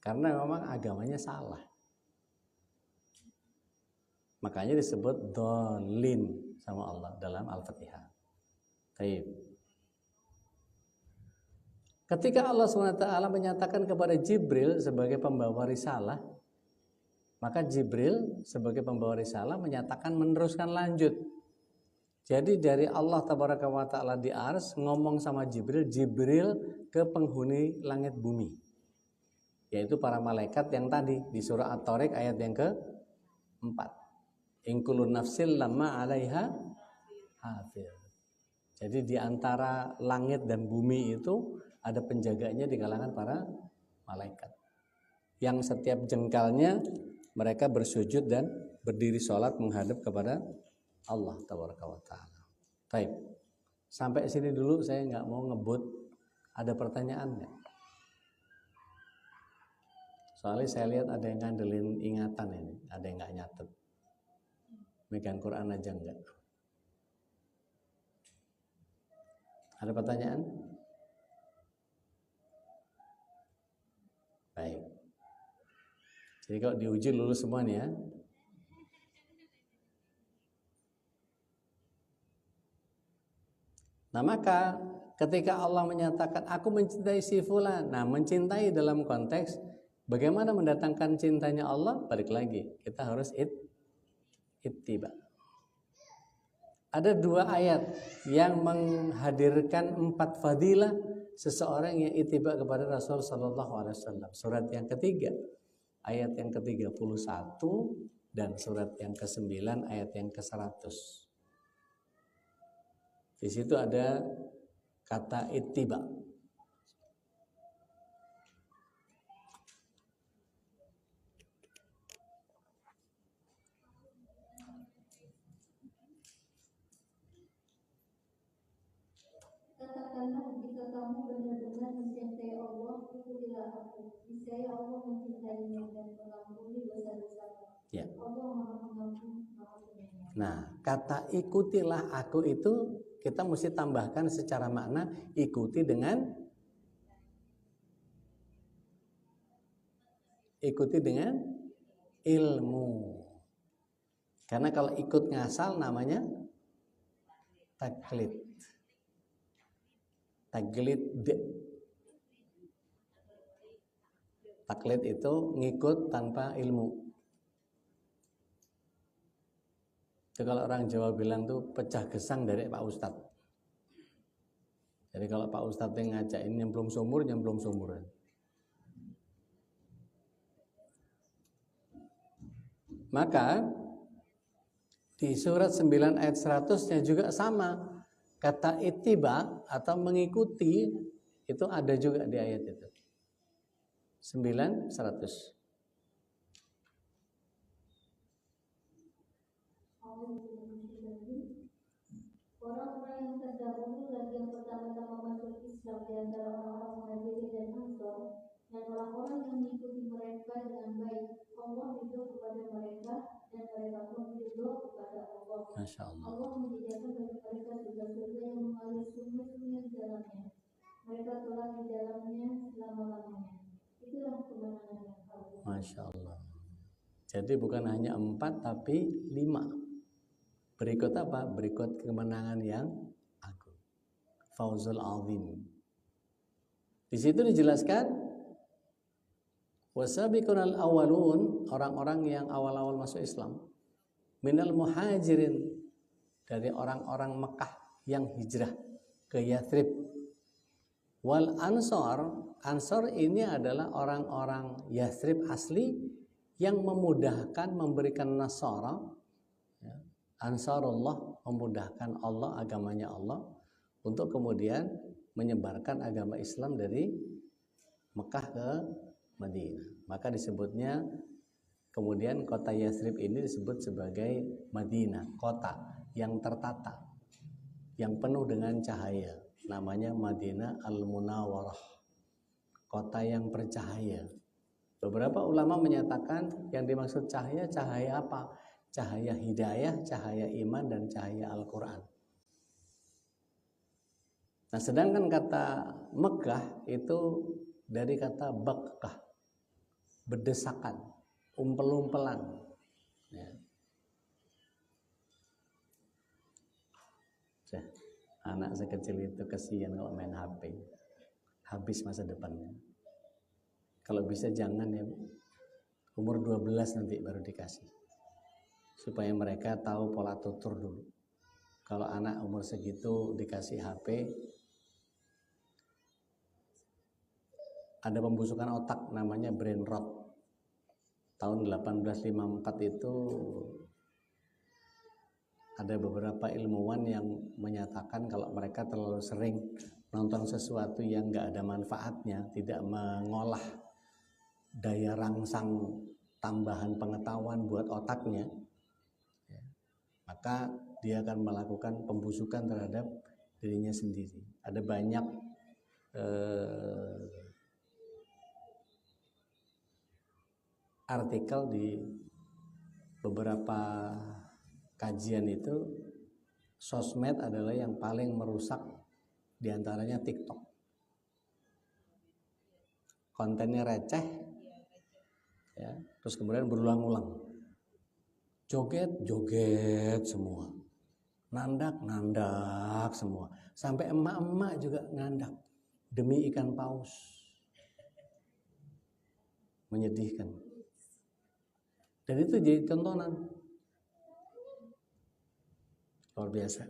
karena memang agamanya salah. Makanya disebut dhalin sama Allah dalam Al-Fatihah. Baik. Ketika Allah SWT menyatakan kepada Jibril sebagai pembawa risalah, maka Jibril sebagai pembawa risalah menyatakan meneruskan lanjut. Jadi dari Allah Tabaraka wa Ta'ala di Ars ngomong sama Jibril, Jibril ke penghuni langit bumi, yaitu para malaikat yang tadi di surah At-Tariq ayat yang ke-4. In kullu nafsin lamma 'alaiha hafiz. Jadi di antara langit dan bumi itu ada penjaganya di kalangan para malaikat. Yang setiap jengkalnya mereka bersujud dan berdiri sholat menghadap kepada Allah Tabaraka wa Ta'ala. Baik. Sampai sini dulu, saya nggak mau ngebut. Ada pertanyaan nggak? Soalnya saya lihat ada yang ngandelin ingatan ini, ada yang nggak nyatet. Megang Quran aja enggak. Ada pertanyaan? Baik. Jadi kalau diuji lulus semua nih ya. Nah maka ketika Allah menyatakan aku mencintai si fulan, nah mencintai dalam konteks bagaimana mendatangkan cintanya Allah, balik lagi kita harus ittiba. Ada 2 ayat yang menghadirkan 4 fadilah seseorang yang ittiba kepada Rasul sallallahu alaihi wasallam. Surat yang ketiga, ayat yang ke-31 dan surat yang ke-9 ayat yang ke-100. Di situ ada kata ittiba. Katakanlah jika kamu benar-benar mencintai Allah, ikutilah aku. Niscaya Allah mencintaimu dan mengampuni dosa-dosamu. Ya. Allah Maha Pengampun, Maha Penyayang. Nah, kata ikutilah aku itu kita mesti tambahkan secara makna ikuti dengan ilmu. Karena kalau ikut ngasal namanya taklid. Taklid itu ngikut tanpa ilmu. Itu kalau orang Jawa bilang tuh pecah gesang dari Pak Ustadz. Jadi kalau Pak Ustadz yang ngajakin nyemplung sumur. Maka di surat 9 ayat 100-nya juga sama. Kata ittiba atau mengikuti itu ada juga di ayat itu. 9, 100. Orang-orang yang terdahulu lagi yang pertama-tama masuk Islam di antara orang-orang Muhajirin dan Ansor dan orang-orang yang mengikuti mereka dengan baik, Allah ridho kepada mereka dan mereka pun ridho kepada Allah. Masya Allah. Allah menyediakan bagi mereka surga-surga yang mengalir sungai-sungai di dalamnya. Mereka telah di dalamnya selama-lamanya. Itulah kemenangan yang agung. Masya Allah. Jadi bukan hanya 4 tapi 5. Berikut apa? Berikut kemenangan yang agung. Fauzul azim. Di situ dijelaskan wasabiqunal awwalun, orang-orang yang awal-awal masuk Islam, minal muhajirin, dari orang-orang Mekah yang hijrah ke Yathrib, wal ansor ini adalah orang-orang Yathrib asli yang memudahkan memberikan nasara, ya. Ansarullah memudahkan Allah, agamanya Allah, untuk kemudian menyebarkan agama Islam dari Mekah ke Madinah. Maka disebutnya kemudian kota Yathrib ini disebut sebagai Madinah, kota yang tertata, yang penuh dengan cahaya. Namanya Madinah Al-Munawwarah, kota yang bercahaya. Beberapa ulama menyatakan yang dimaksud cahaya apa? Cahaya hidayah, cahaya iman, dan cahaya Al-Quran. Nah, sedangkan kata Mekah itu dari kata Bakkah. berdesakan, umpel-umpelan. Ya. Anak sekecil itu kasihan kalau main HP, habis masa depannya. Kalau bisa jangan ya, umur 12 nanti baru dikasih, supaya mereka tahu pola tutur dulu. Kalau anak umur segitu dikasih HP, ada pembusukan otak namanya brain rot. Tahun 1854 itu ada beberapa ilmuwan yang menyatakan kalau mereka terlalu sering nonton sesuatu yang nggak ada manfaatnya, tidak mengolah daya rangsang tambahan pengetahuan buat otaknya, ya, maka dia akan melakukan pembusukan terhadap dirinya sendiri. Ada banyak artikel di beberapa kajian itu, sosmed adalah yang paling merusak, diantaranya TikTok. Kontennya receh, ya, terus kemudian berulang-ulang, joget semua, nandak semua, sampai emak-emak juga nandak demi ikan paus. Menyedihkan. Dan itu jadi tontonan luar biasa.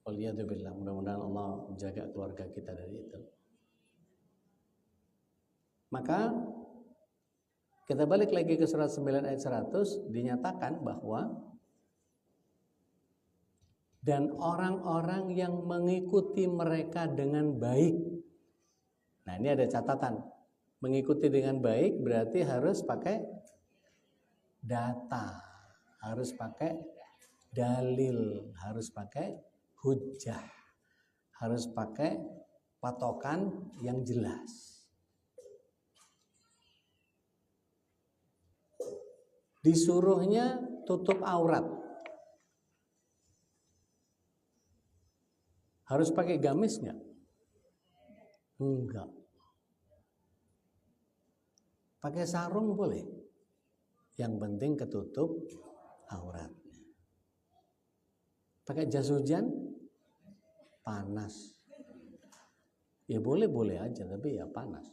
Waliyadzubillah, mudah-mudahan Allah menjaga keluarga kita dari itu. Maka kita balik lagi ke surat 9 ayat 100, dinyatakan bahwa dan orang-orang yang mengikuti mereka dengan baik. Nah, ini ada catatan. Mengikuti dengan baik berarti harus pakai data, harus pakai dalil, harus pakai hujjah, harus pakai patokan yang jelas. Disuruhnya tutup aurat, harus pakai gamis nggak? Enggak. Pakai sarung boleh, yang penting ketutup auratnya. Pakai jas hujan panas, ya boleh aja, tapi ya panas.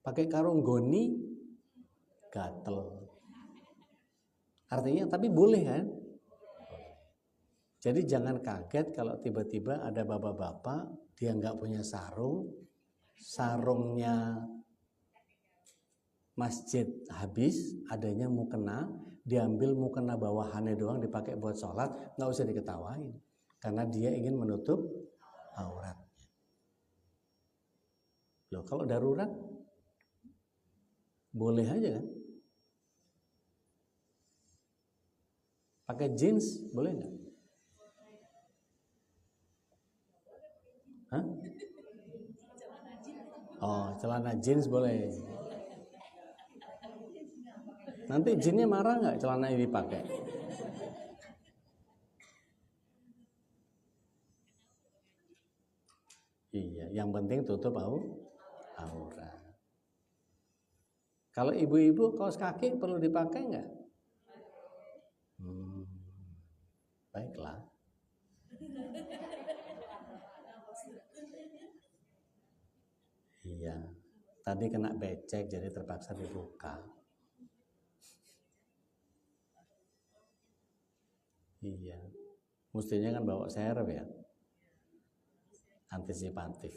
Pakai karung goni gatel, artinya tapi boleh kan? Jadi jangan kaget kalau tiba-tiba ada bapak-bapak dia nggak punya sarung, sarungnya masjid habis, adanya mukena, diambil mukena bawahannya doang dipakai buat sholat, nggak usah diketawain, karena dia ingin menutup auratnya. Loh, kalau darurat boleh aja kan? Pakai jeans boleh nggak? Hah? Oh, celana jeans boleh. Nanti jinnya marah nggak celana ini dipakai? Iya, yang penting tutup aurat. Kalau ibu-ibu kaos kaki perlu dipakai nggak? Baiklah. Iya, tadi kena becek jadi terpaksa dibuka. Iya, mestinya kan bawa serep ya, antisipatif.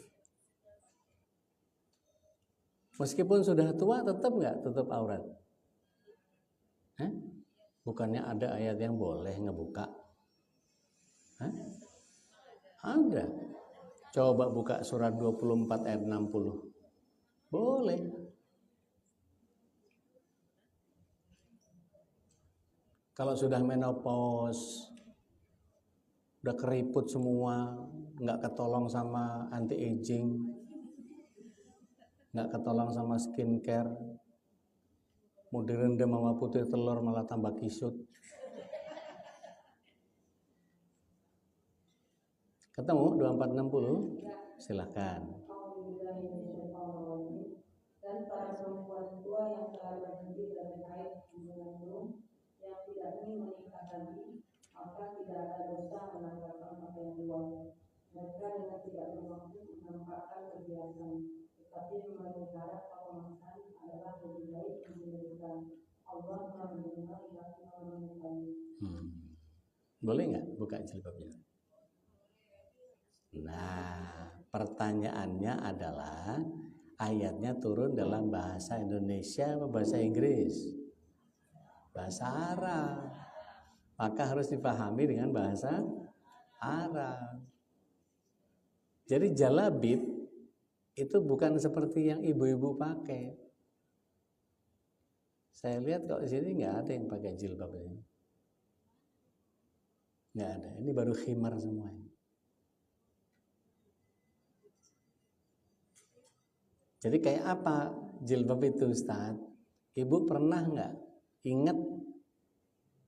Meskipun sudah tua tetap nggak tutup aurat? Bukannya ada ayat yang boleh ngebuka? Ada. Coba buka surat 24 ayat 60. Boleh. Kalau sudah menopause, udah keriput semua, nggak ketolong sama anti aging, nggak ketolong sama skincare, mau direndam sama putih telur malah tambah kisut. Ketemu 2460? Silakan. terkait mengandung yang tidak ingin menikah lagi, maka tidak ada dosa menanggalkan pakaian luar. Mereka dengan tidak bermaksud menampakkan kebiasaan, tetapi memelihara pemaksaan adalah lebih baik diberikan. Allah telah mendengar yang mengetahui. Boleh nggak buka jilbabnya? Nah, pertanyaannya adalah ayatnya turun dalam bahasa Indonesia atau bahasa Inggris? Bahasa Arab. Maka harus dipahami dengan bahasa Arab. Jadi jalabib itu bukan seperti yang ibu-ibu pakai. Saya lihat kalau di sini nggak ada yang pakai jilbab ini. Nggak ada. Ini baru khimar semuanya. Jadi kayak apa jilbab itu, Ustaz? Ibu pernah nggak ingat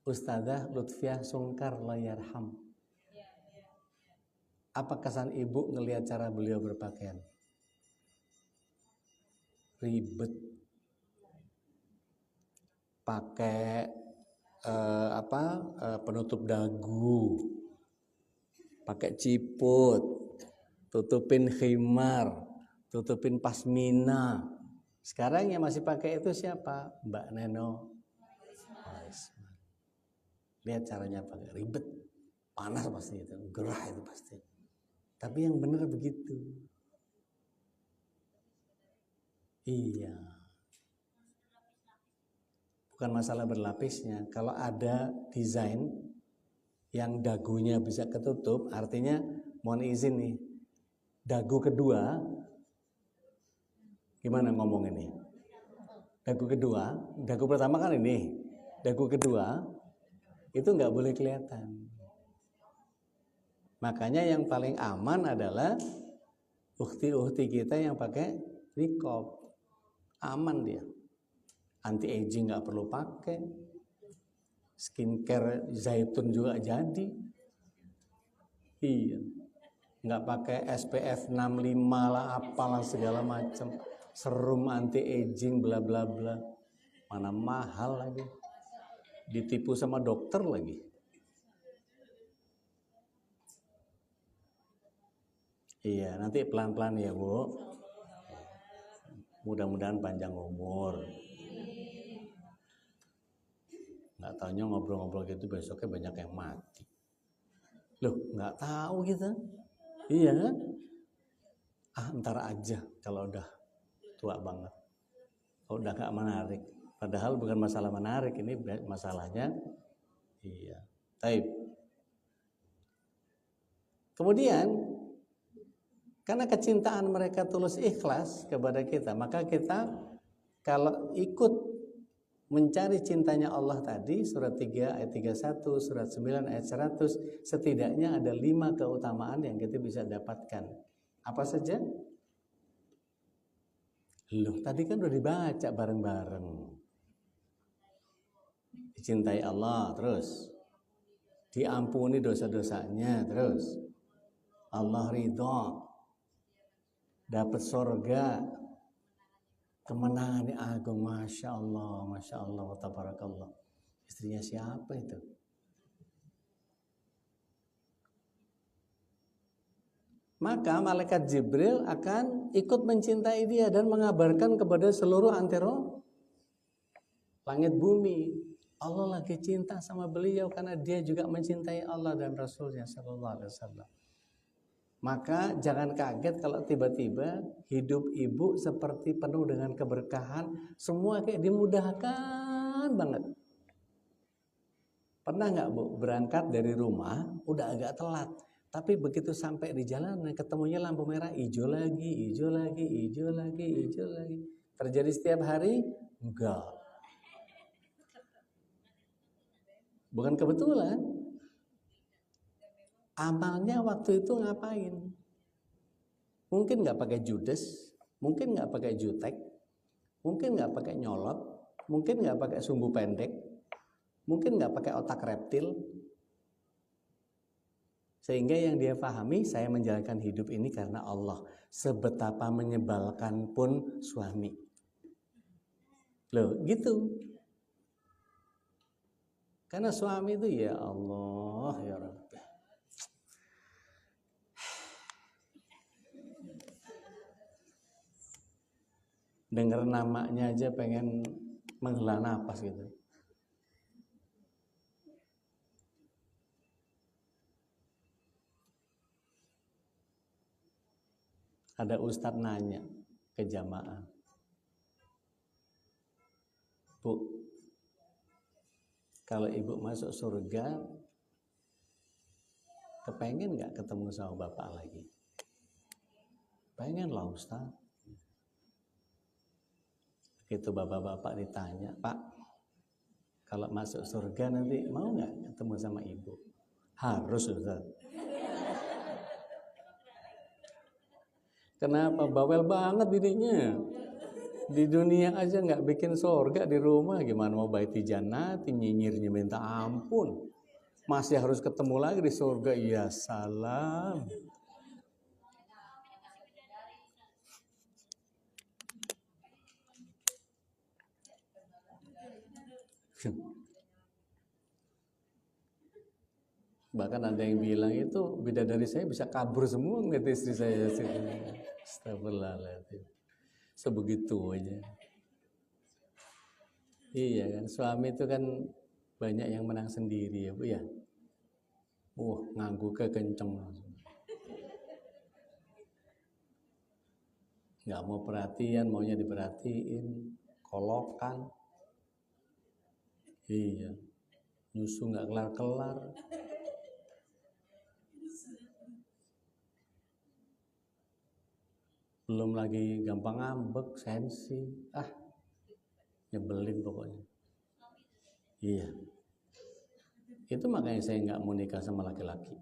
Ustazah Lutfiah Sungkar Layarham? Apa kesan ibu ngelihat cara beliau berpakaian? Ribet. Pakai penutup dagu, pakai ciput, tutupin khimar, tutupin pasmina. Sekarang yang masih pakai itu siapa? Mbak Neno. Lihat caranya pakai, ribet, panas pasti itu, gerah itu pasti. Tapi yang benar begitu. Iya. Bukan masalah berlapisnya. Kalau ada desain yang dagunya bisa ketutup, artinya mohon izin nih, dagu kedua, gimana ngomong ini? Dagu kedua, dagu pertama kan ini, dagu kedua itu nggak boleh kelihatan. Makanya yang paling aman adalah ukhti-ukhti kita yang pakai niqab, aman dia. Anti aging nggak perlu pakai, skincare zaitun juga jadi, iya, nggak pakai SPF 65 lah, apalah segala macam, serum anti aging bla bla bla, mana mahal lagi, ditipu sama dokter lagi. Iya, nanti pelan-pelan ya Bu, mudah-mudahan panjang umur. Nggak taunya ngobrol-ngobrol gitu besoknya banyak yang mati. Loh, nggak tahu kita. Iya kan? Ntar aja kalau udah tua banget. Kalau udah nggak menarik. Padahal bukan masalah menarik, ini masalahnya. Iya. Taib. Kemudian, karena kecintaan mereka tulus ikhlas kepada kita, maka kita kalau ikut mencari cintanya Allah tadi, surat 3 ayat 31, surat 9 ayat 100, setidaknya ada 5 keutamaan yang kita bisa dapatkan. Apa saja? Loh, tadi kan udah dibaca bareng-bareng. Dicintai Allah, terus diampuni dosa-dosanya, terus Allah ridho, dapat surga, kemenangan yang agung. Masya Allah, tabarakallah. Istrinya siapa itu? Maka malaikat Jibril akan ikut mencintai dia dan mengabarkan kepada seluruh antero langit bumi. Allah lagi cinta sama beliau karena dia juga mencintai Allah dan Rasulnya sallallahu alaihi wasallam. Maka jangan kaget kalau tiba-tiba hidup ibu seperti penuh dengan keberkahan, semua kayak dimudahkan banget. Pernah nggak Bu berangkat dari rumah udah agak telat, tapi begitu sampai di jalan ketemunya lampu merah, hijau lagi, hijau lagi, hijau lagi, hijau lagi. Terjadi setiap hari? Enggak. Bukan kebetulan. Amalnya waktu itu ngapain? Mungkin nggak pakai judes, mungkin nggak pakai jutek, mungkin nggak pakai nyolot, mungkin nggak pakai sumbu pendek, mungkin nggak pakai otak reptil. Sehingga yang dia pahami, saya menjalankan hidup ini karena Allah. Sebetapa menyebalkan pun suami. Loh gitu. Karena suami itu ya Allah ya Rabbi. Dengar namanya aja pengen menghela napas gitu. Ada ustadz nanya ke jamaah, Bu, kalau ibu masuk surga, kepengen gak ketemu sama bapak lagi? Pengen lah ustadz. Begitu bapak-bapak ditanya, Pak, kalau masuk surga nanti mau gak ketemu sama ibu? Harus ustadz. Kenapa? Bawel banget dirinya. Di dunia aja nggak bikin surga, di rumah gimana mau baiti jannati, nyinyirnya minta ampun. Masih harus ketemu lagi di surga. Ya salam. Bahkan ada yang bilang itu bidadari saya bisa kabur semua ngeliat istri saya. Astagfirullahaladzim. Sebegitu aja. Iya kan, suami itu kan banyak yang menang sendiri ya Bu ya. Nganggu kekenceng langsung. Nggak mau perhatian, maunya diperhatiin, kolokan. Iya, nyusu nggak kelar-kelar. Belum lagi gampang ngambek, sensi. Nyebelin pokoknya. Iya. Itu makanya saya nggak mau nikah sama laki-laki.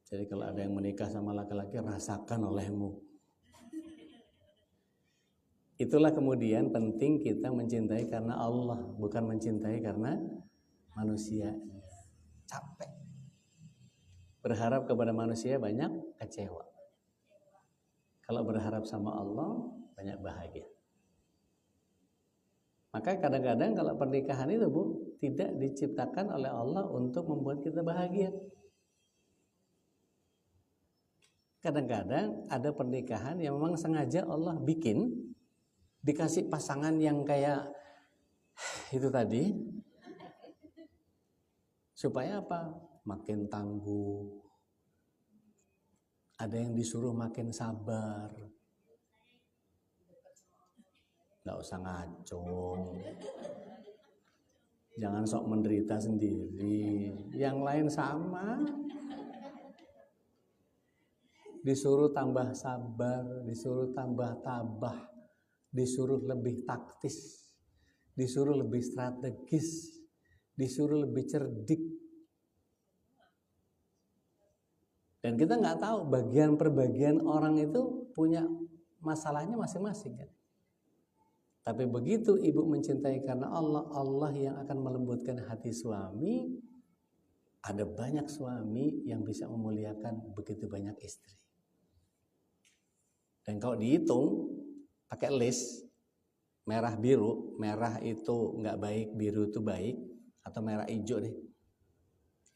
Jadi kalau ada yang menikah sama laki-laki, rasakan olehmu. Itulah kemudian penting kita mencintai karena Allah, bukan mencintai karena manusia. Capek. Berharap kepada manusia banyak kecewa. Kalau berharap sama Allah banyak bahagia. Maka kadang-kadang kalau pernikahan itu Bu, tidak diciptakan oleh Allah untuk membuat kita bahagia. Kadang-kadang ada pernikahan yang memang sengaja Allah bikin, dikasih pasangan yang kayak itu tadi, supaya apa? Makin tangguh. Ada yang disuruh makin sabar. Nggak usah ngacung. Jangan sok menderita sendiri. Yang lain sama. Disuruh tambah sabar, disuruh tambah tabah, disuruh lebih taktis, disuruh lebih strategis, disuruh lebih cerdik. Dan kita nggak tahu bagian per bagian orang itu punya masalahnya masing-masing kan. Tapi begitu ibu mencintai karena Allah, Allah yang akan melembutkan hati suami. Ada banyak suami yang bisa memuliakan begitu banyak istri. Dan kalau dihitung pakai list merah biru, merah itu nggak baik, biru itu baik, atau merah hijau deh.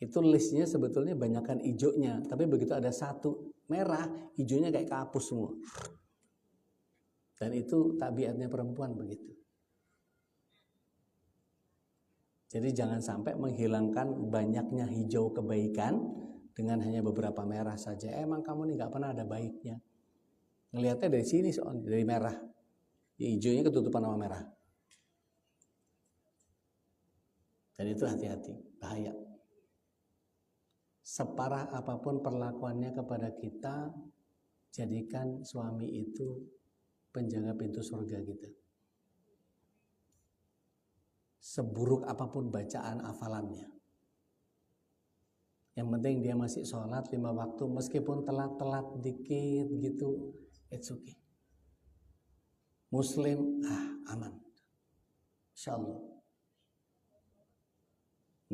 Itu listnya sebetulnya banyakkan hijaunya, tapi begitu ada satu merah, hijaunya kayak kapus semua. Dan itu tabiatnya perempuan begitu. Jadi jangan sampai menghilangkan banyaknya hijau kebaikan dengan hanya beberapa merah saja. Emang kamu nih nggak pernah ada baiknya. Ngelihatnya dari sini soalnya, dari merah. Ya, hijaunya ketutupan sama merah. Dan itu hati-hati, bahaya. Separah apapun perlakuannya kepada kita, jadikan suami itu penjaga pintu surga kita. Seburuk apapun bacaan hafalannya, yang penting dia masih sholat 5 waktu, meskipun telat-telat dikit gitu, it's okay. Muslim, aman, insyaallah.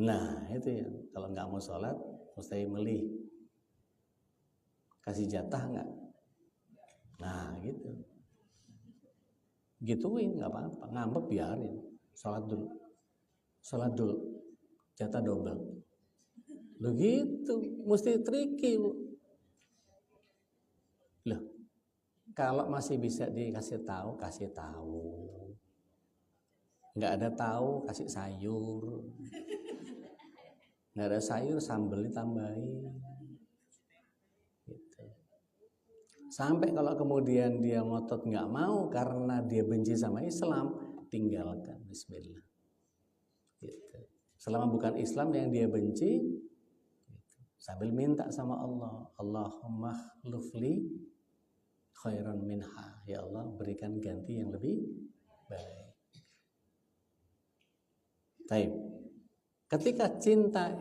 Nah itu ya, kalau nggak mau sholat, mesti melih, kasih jatah nggak? Nah gitu. Gituin nggak apa-apa, ngambek biarin, sholat dulu, jatah double. Begitu, mesti tricky bu. Loh, kalau masih bisa dikasih tahu, kasih tahu. Nggak ada tahu, kasih sayur. Nggak ada sayur, sambal ditambahin. Gitu. Sampai kalau kemudian dia ngotot nggak mau karena dia benci sama Islam, tinggalkan. Bismillah. Gitu. Selama bukan Islam yang dia benci, gitu. Sambil minta sama Allah, Allahumma khlufli khairan minha. Ya Allah, berikan ganti yang lebih baik. Baik. Ketika cinta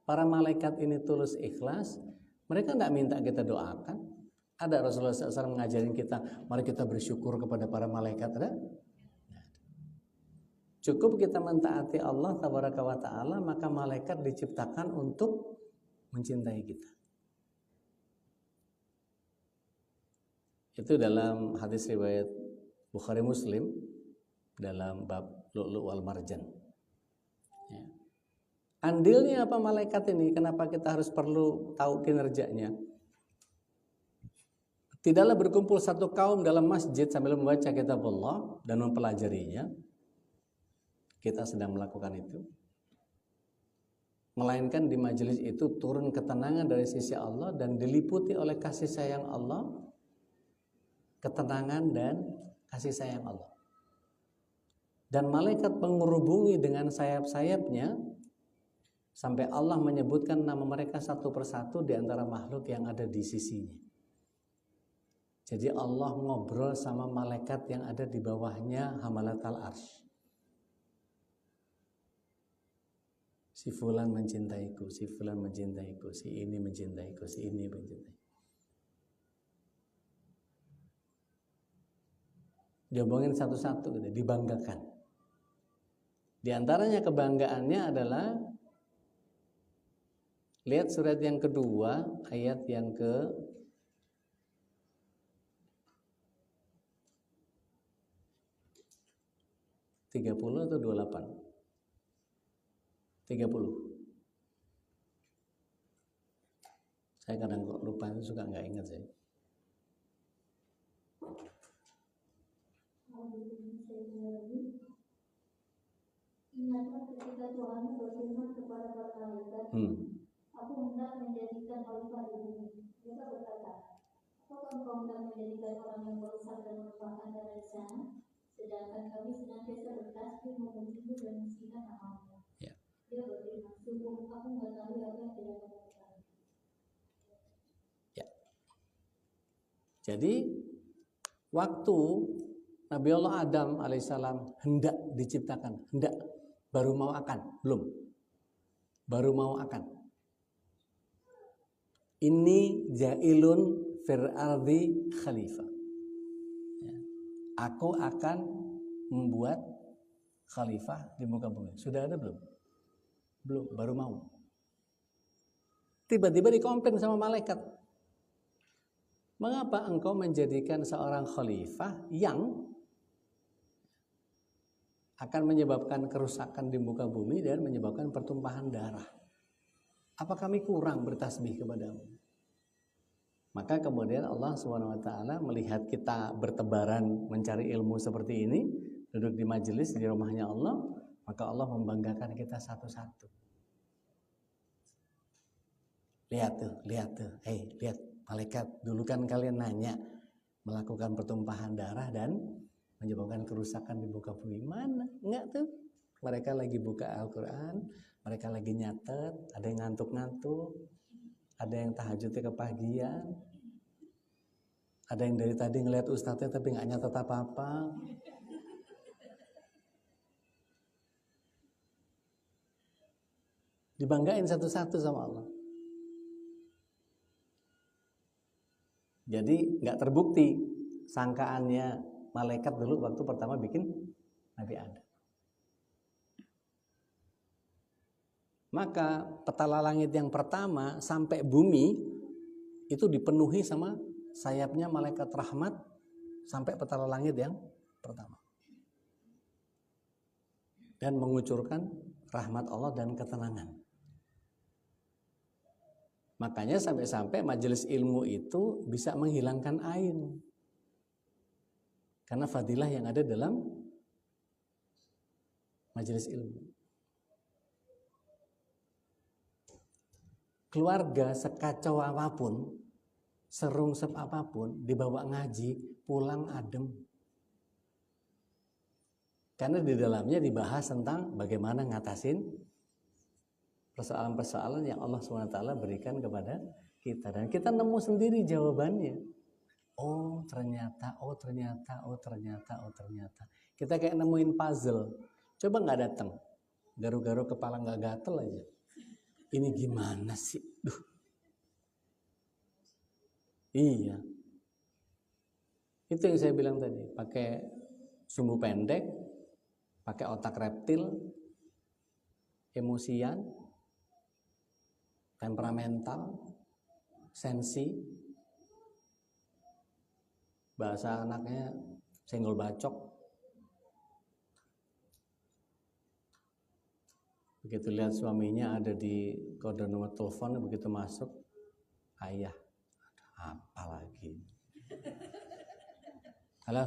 para malaikat ini tulus ikhlas, mereka tidak minta kita doakan. Ada Rasulullah SAW mengajarin kita, mari kita bersyukur kepada para malaikat. Ada? Cukup kita mentaati Allah Tabaraka wa Ta'ala, maka malaikat diciptakan untuk mencintai kita. Itu dalam hadis riwayat Bukhari Muslim dalam bab Lu'lu' wal Marjan. Ya. Andilnya apa malaikat ini? Kenapa kita harus perlu tahu kinerjanya? Tidaklah berkumpul satu kaum dalam masjid sambil membaca kitab Allah dan mempelajarinya. Kita sedang melakukan itu. Melainkan di majelis itu turun ketenangan dari sisi Allah dan diliputi oleh kasih sayang Allah, ketenangan dan kasih sayang Allah. Dan malaikat mengerubungi dengan sayap-sayapnya sampai Allah menyebutkan nama mereka satu persatu di antara makhluk yang ada di sisinya. Jadi Allah ngobrol sama malaikat yang ada di bawahnya Hamalatal Arsy. Si fulan mencintaiku, si fulan mencintaiku, si ini mencintaiku, si ini mencintaiku. Diomongin satu-satu gitu, dibanggakan. Di antaranya kebanggaannya adalah lihat surat yang kedua ayat yang ke 30 atau 28? 30. Saya kadang kok lupa, suka nggak ingat saya. Ingatlah ketika Tuhan berfirman kepada para malaikat, aku hendak menjadikan khalifah di bumi. Mereka berkata, apakah engkau hendak menjadikan orang yang merusak dan menumpahkan darah di sana? Sedangkan kami senantiasa bertasbih memujimu dan mensucikan nama-Mu. Ya. Dia berfirman, sungguh aku mengetahui apa yang tidak kamu ketahui. Ya. Jadi waktu Nabi Allah Adam alaihissalam hendak diciptakan, hendak baru mau akan, belum, baru mau akan. Ini jailun fil ardi khalifah. Ya. Aku akan membuat khalifah di muka bumi. Sudah ada belum? Belum, baru mau. Tiba-tiba dikomplain sama malaikat. Mengapa engkau menjadikan seorang khalifah yang akan menyebabkan kerusakan di muka bumi dan menyebabkan pertumpahan darah? Apa kami kurang bertasbih kepadamu? Maka kemudian Allah SWT melihat kita bertebaran mencari ilmu seperti ini, duduk di majelis di rumahnya Allah, maka Allah membanggakan kita satu-satu. Lihat tuh, lihat malaikat, dulu kan kalian nanya melakukan pertumpahan darah dan menyebabkan kerusakan di muka bumi. Mana? Enggak tuh. Mereka lagi buka Al-Quran, mereka lagi nyatet, ada yang ngantuk-ngantuk, ada yang tahajudnya kepagian, ada yang dari tadi ngelihat ustadznya tapi nggak nyatet apa-apa. Dibanggain satu-satu sama Allah. Jadi nggak terbukti sangkaannya malaikat dulu waktu pertama bikin Nabi Adam. Maka petala langit yang pertama sampai bumi itu dipenuhi sama sayapnya malaikat rahmat sampai petala langit yang pertama. dan mengucurkan rahmat Allah dan ketenangan. Makanya sampai-sampai majelis ilmu itu bisa menghilangkan ain. Karena fadilah yang ada dalam majelis ilmu. Keluarga sekacau apapun, serungsep apapun, dibawa ngaji, pulang adem. Karena di dalamnya dibahas tentang bagaimana ngatasin persoalan-persoalan yang Allah SWT berikan kepada kita. Dan kita nemu sendiri jawabannya. Oh ternyata. Kita kayak nemuin puzzle. Coba gak datang. Garu-garu kepala gak gatel aja. Ini gimana sih? Duh. Iya. Itu yang saya bilang tadi. Pakai sumbu pendek. Pakai otak reptil, emosian, temperamental, sensi, bahasa anaknya senggol bacok. Begitu lihat suaminya ada di kode nomor telepon, begitu masuk, ayah, apa lagi? Halo,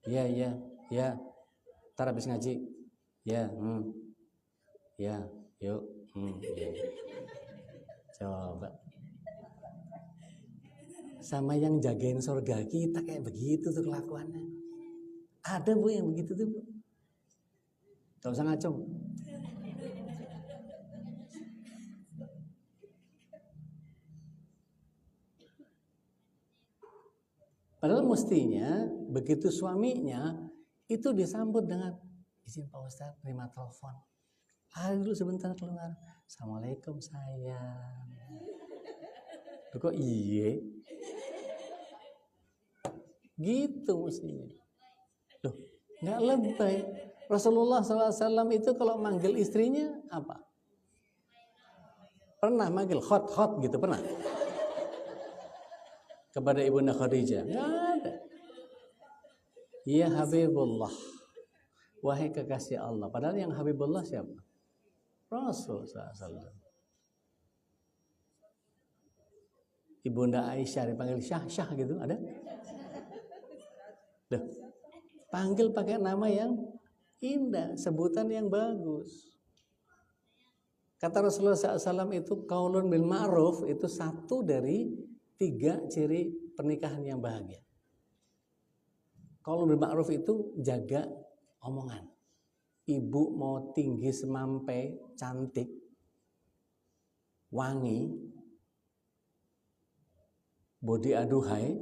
ya, ntar habis ngaji, ya, yuk, ya. Coba, sama yang jagain surga kita kayak begitu tuh kelakuannya. Ada bu yang begitu tuh bu, gak usah ngacung. Padahal mestinya begitu suaminya itu disambut dengan izin Pak Ustadz terima telepon. Dulu sebentar keluar. Assalamualaikum sayang. Kok iye? Gitu mestinya. Loh, nggak lebay. Rasulullah SAW itu kalau manggil istrinya apa? Pernah manggil hot gitu pernah? Kepada Ibunda Khadijah? Nggak ada. Ya Habibullah, wahai kekasih Allah. Padahal yang Habibullah siapa? Rasul SAW. Ibunda Aisyah dipanggil Syah gitu, ada? Duh, panggil pakai nama yang indah, sebutan yang bagus. Kata Rasulullah SAW itu qaulun bil ma'ruf itu satu dari 3 ciri pernikahan yang bahagia. Qaulun bil ma'ruf itu jaga omongan. Ibu mau tinggi semampai, cantik, wangi, body aduhai,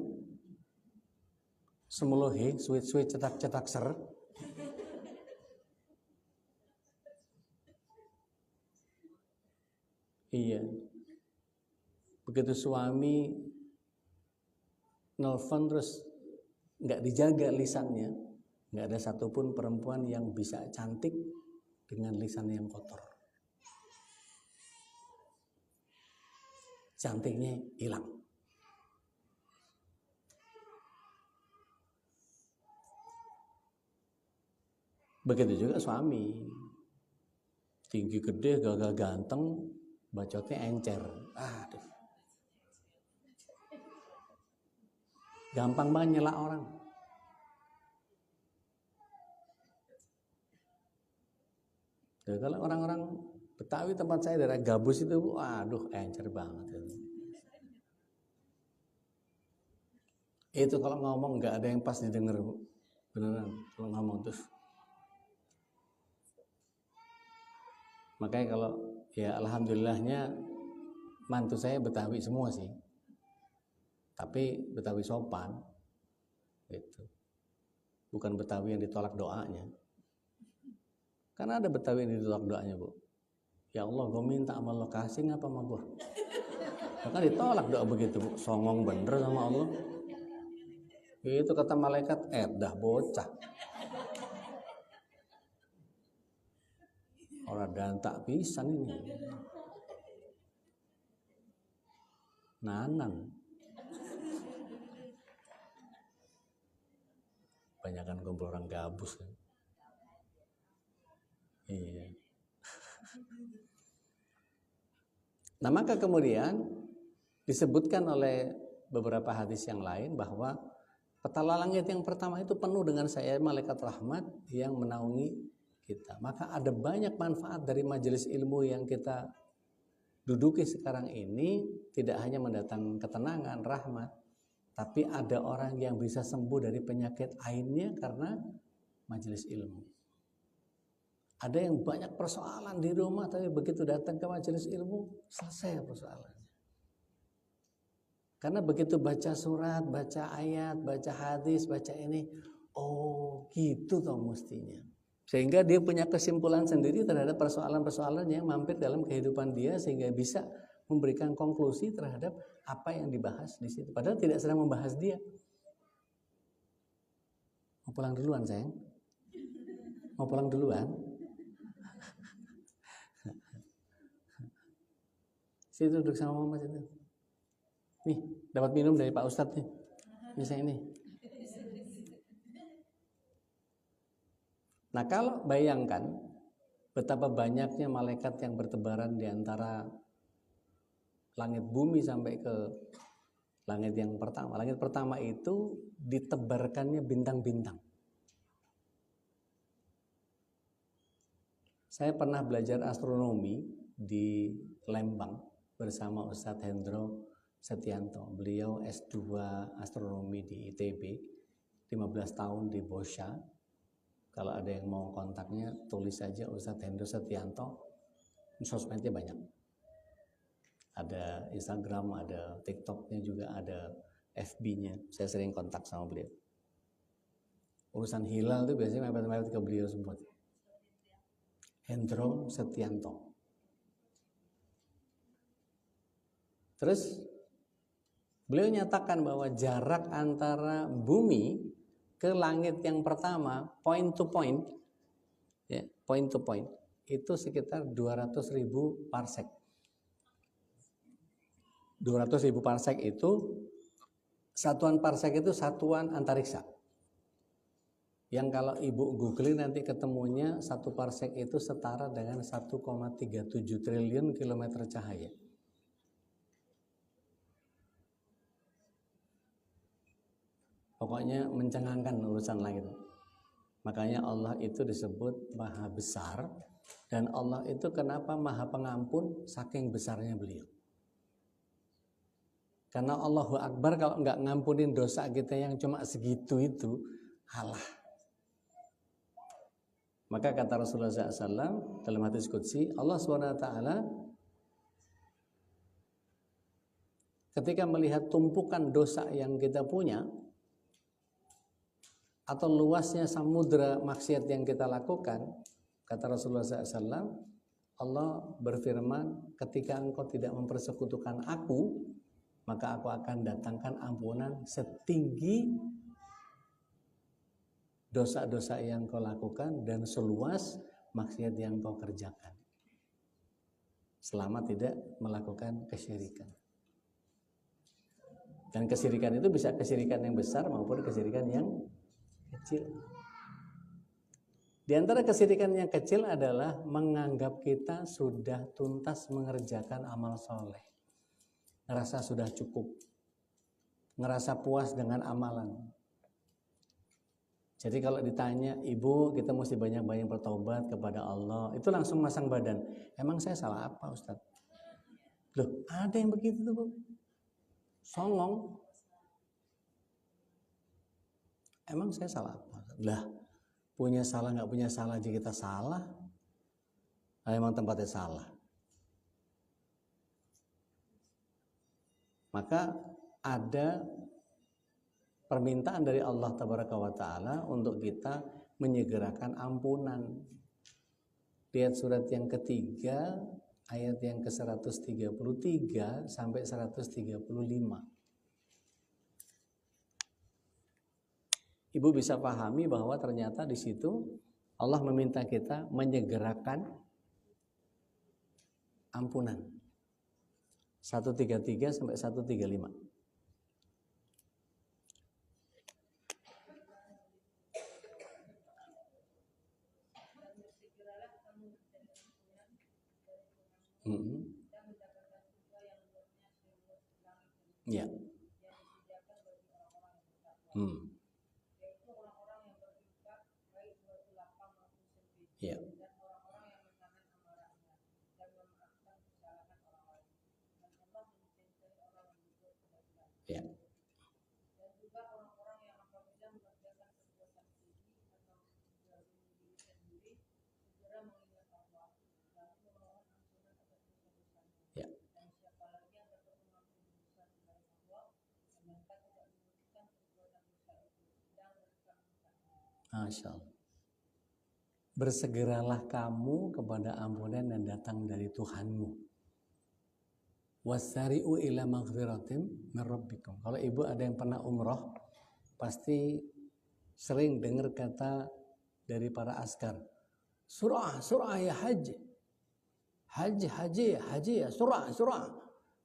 semeluhe, sweet cetak ser. Iya. Begitu suami nelfon terus nggak dijaga lisannya, nggak ada satupun perempuan yang bisa cantik dengan lisan yang kotor. Cantiknya hilang. Begitu juga suami, tinggi gede, gagah ganteng, bacotnya encer. Aduh. Gampang banget nyela orang. Jadi kalau orang-orang Betawi tempat saya daerah Gabus itu, waduh encer banget itu. Itu kalau ngomong nggak ada yang pas didengar, Bu. Beneran kalau ngomong tuh. Makanya kalau ya alhamdulillahnya mantu saya Betawi semua sih. Tapi Betawi sopan gitu. Bukan Betawi yang ditolak doanya. Karena ada Betawi yang ditolak doanya, Bu. Ya Allah, gue minta sama lo kasih ngapa sama gue? Kan ditolak doa begitu, Bu. Songong bener sama Allah. Itu kata malaikat, dah bocah. Orang dantak pisan ini. Nanan. Kebanyakan kumpul orang gabus kan. Iya. Nah, maka kemudian disebutkan oleh beberapa hadis yang lain bahwa petala langit yang pertama itu penuh dengan saya malaikat rahmat yang menaungi kita. Maka ada banyak manfaat dari majelis ilmu yang kita duduki sekarang ini, tidak hanya mendatangkan ketenangan, rahmat, tapi ada orang yang bisa sembuh dari penyakit ainnya karena majelis ilmu. Ada yang banyak persoalan di rumah, tapi begitu datang ke majelis ilmu, selesai persoalannya. Karena begitu baca surat, baca ayat, baca hadis, baca ini, oh gitu toh mestinya. Sehingga dia punya kesimpulan sendiri terhadap persoalan-persoalan yang mampir dalam kehidupan dia, sehingga bisa memberikan konklusi terhadap apa yang dibahas di situ. Padahal tidak sedang membahas dia. Mau pulang duluan sayang? Mau pulang duluan? Situ duduk sama mama situ. Nih, dapat minum dari Pak Ustadz nih. Misalnya ini. Nah, kalau bayangkan betapa banyaknya malaikat yang bertebaran di antara langit bumi sampai ke langit yang pertama. Langit pertama itu ditebarkannya bintang-bintang. Saya pernah belajar astronomi di Lembang bersama Ustadz Hendro Setianto. Beliau S2 astronomi di ITB, 15 tahun di Boscha. Kalau ada yang mau kontaknya, tulis saja Ustadz Hendro Setianto. Sosmednya banyak. Ada Instagram, ada TikToknya juga, ada FB-nya. Saya sering kontak sama beliau. Urusan hilal itu biasanya mepet-mepet ke beliau semua. Hendro Setianto. Terus beliau nyatakan bahwa jarak antara bumi ke langit yang pertama, point to point, ya, point to point, itu sekitar 200.000 parsek. 200.000 parsek itu, satuan parsek itu satuan antariksa. Yang kalau ibu googling nanti ketemunya satu parsek itu setara dengan 1,37 triliun kilometer cahaya. Pokoknya mencengangkan urusan langit. Makanya Allah itu disebut maha besar. Dan Allah itu kenapa maha pengampun? Saking besarnya beliau. Karena Allahu Akbar kalau nggak ngampunin dosa kita yang cuma segitu itu, halah. Maka kata Rasulullah SAW dalam hadis qudsi, Allah SWT ketika melihat tumpukan dosa yang kita punya, atau luasnya samudra maksiat yang kita lakukan, kata Rasulullah SAW, Allah berfirman, ketika engkau tidak mempersekutukan aku, maka aku akan datangkan ampunan setinggi dosa-dosa yang kau lakukan dan seluas maksiat yang kau kerjakan, selama tidak melakukan kesyirikan. Dan kesyirikan itu bisa kesyirikan yang besar maupun kesyirikan yang kecil. Di antara kesyirikan yang kecil adalah menganggap kita sudah tuntas mengerjakan amal soleh, ngerasa sudah cukup, ngerasa puas dengan amalan. Jadi kalau ditanya, ibu kita mesti banyak-banyak bertobat kepada Allah, itu langsung masang badan. Emang saya salah apa Ustadz? Loh, ada yang begitu tuh Bu, songong. Emang saya salah apa? Lah, punya salah nggak punya salah aja kita salah. Nah, emang tempatnya salah. Maka ada permintaan dari Allah Tabaraka wa Ta'ala untuk kita menyegerakan ampunan. Lihat surat yang ketiga, ayat yang ke-133 sampai 135. Ibu bisa pahami bahwa ternyata di situ Allah meminta kita menyegerakan ampunan. 133 sampai 135. Ya. yang disediakan bagi orang-orang yang bertakwa, yaitu orang-orang yang berinfak baik suatu lapang maupun sempit, Ya. dan orang-orang yang menahan amarahnya dan memaafkan kesalahan orang lain. Dan Allah mencintai orang yang berbuat kebaikan. Ya. Dan juga orang-orang yang apabila mengerjakan perbuatan keji atau menzalimi diri sendiri, segera mengingat Allah, lalu memohon ampunan atas dosa-dosanya. Ya. Dan siapa lagi yang dapat mengampuni dosa selain Allah, dan mereka tidak menunjukkan perbuatan dosa itu, sedang mereka melakukannya. Masya Allah. Bersegeralah kamu kepada ampunan yang datang dari Tuhanmu. Wasari'u ila maghfiratim min rabbikum. Kalau ibu ada yang pernah umroh, pasti sering dengar kata dari para askar, surah, surah ya haji. Haji, haji, haji ya, surah, surah.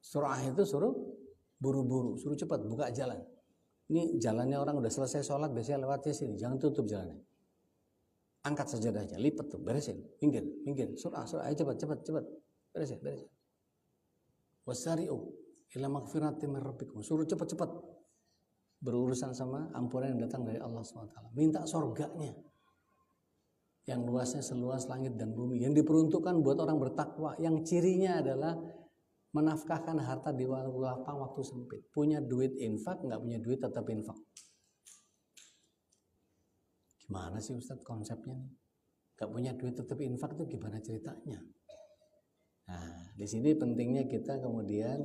Surah itu suruh buru-buru, suruh cepat buka jalan. Ini jalannya orang udah selesai sholat, biasanya lewatnya sini, jangan tutup jalannya. Angkat sajadahnya, lipat tuh, beresin, minggir, minggir, surah, surah, ayo cepat, cepat, cepat, beresin, beresin. Wasari'u ila maghfiratin min rabbikum. Suruh cepat-cepat berurusan sama ampunan yang datang dari Allah SWT. Minta surganya yang luasnya seluas langit dan bumi, yang diperuntukkan buat orang bertakwa, yang cirinya adalah menafkahkan harta di lapang waktu sempit. Punya duit infak, nggak punya duit tetap infak. Gimana sih Ustadz konsepnya nih? Nggak punya duit tetap infak itu gimana ceritanya? Nah, di sini pentingnya kita kemudian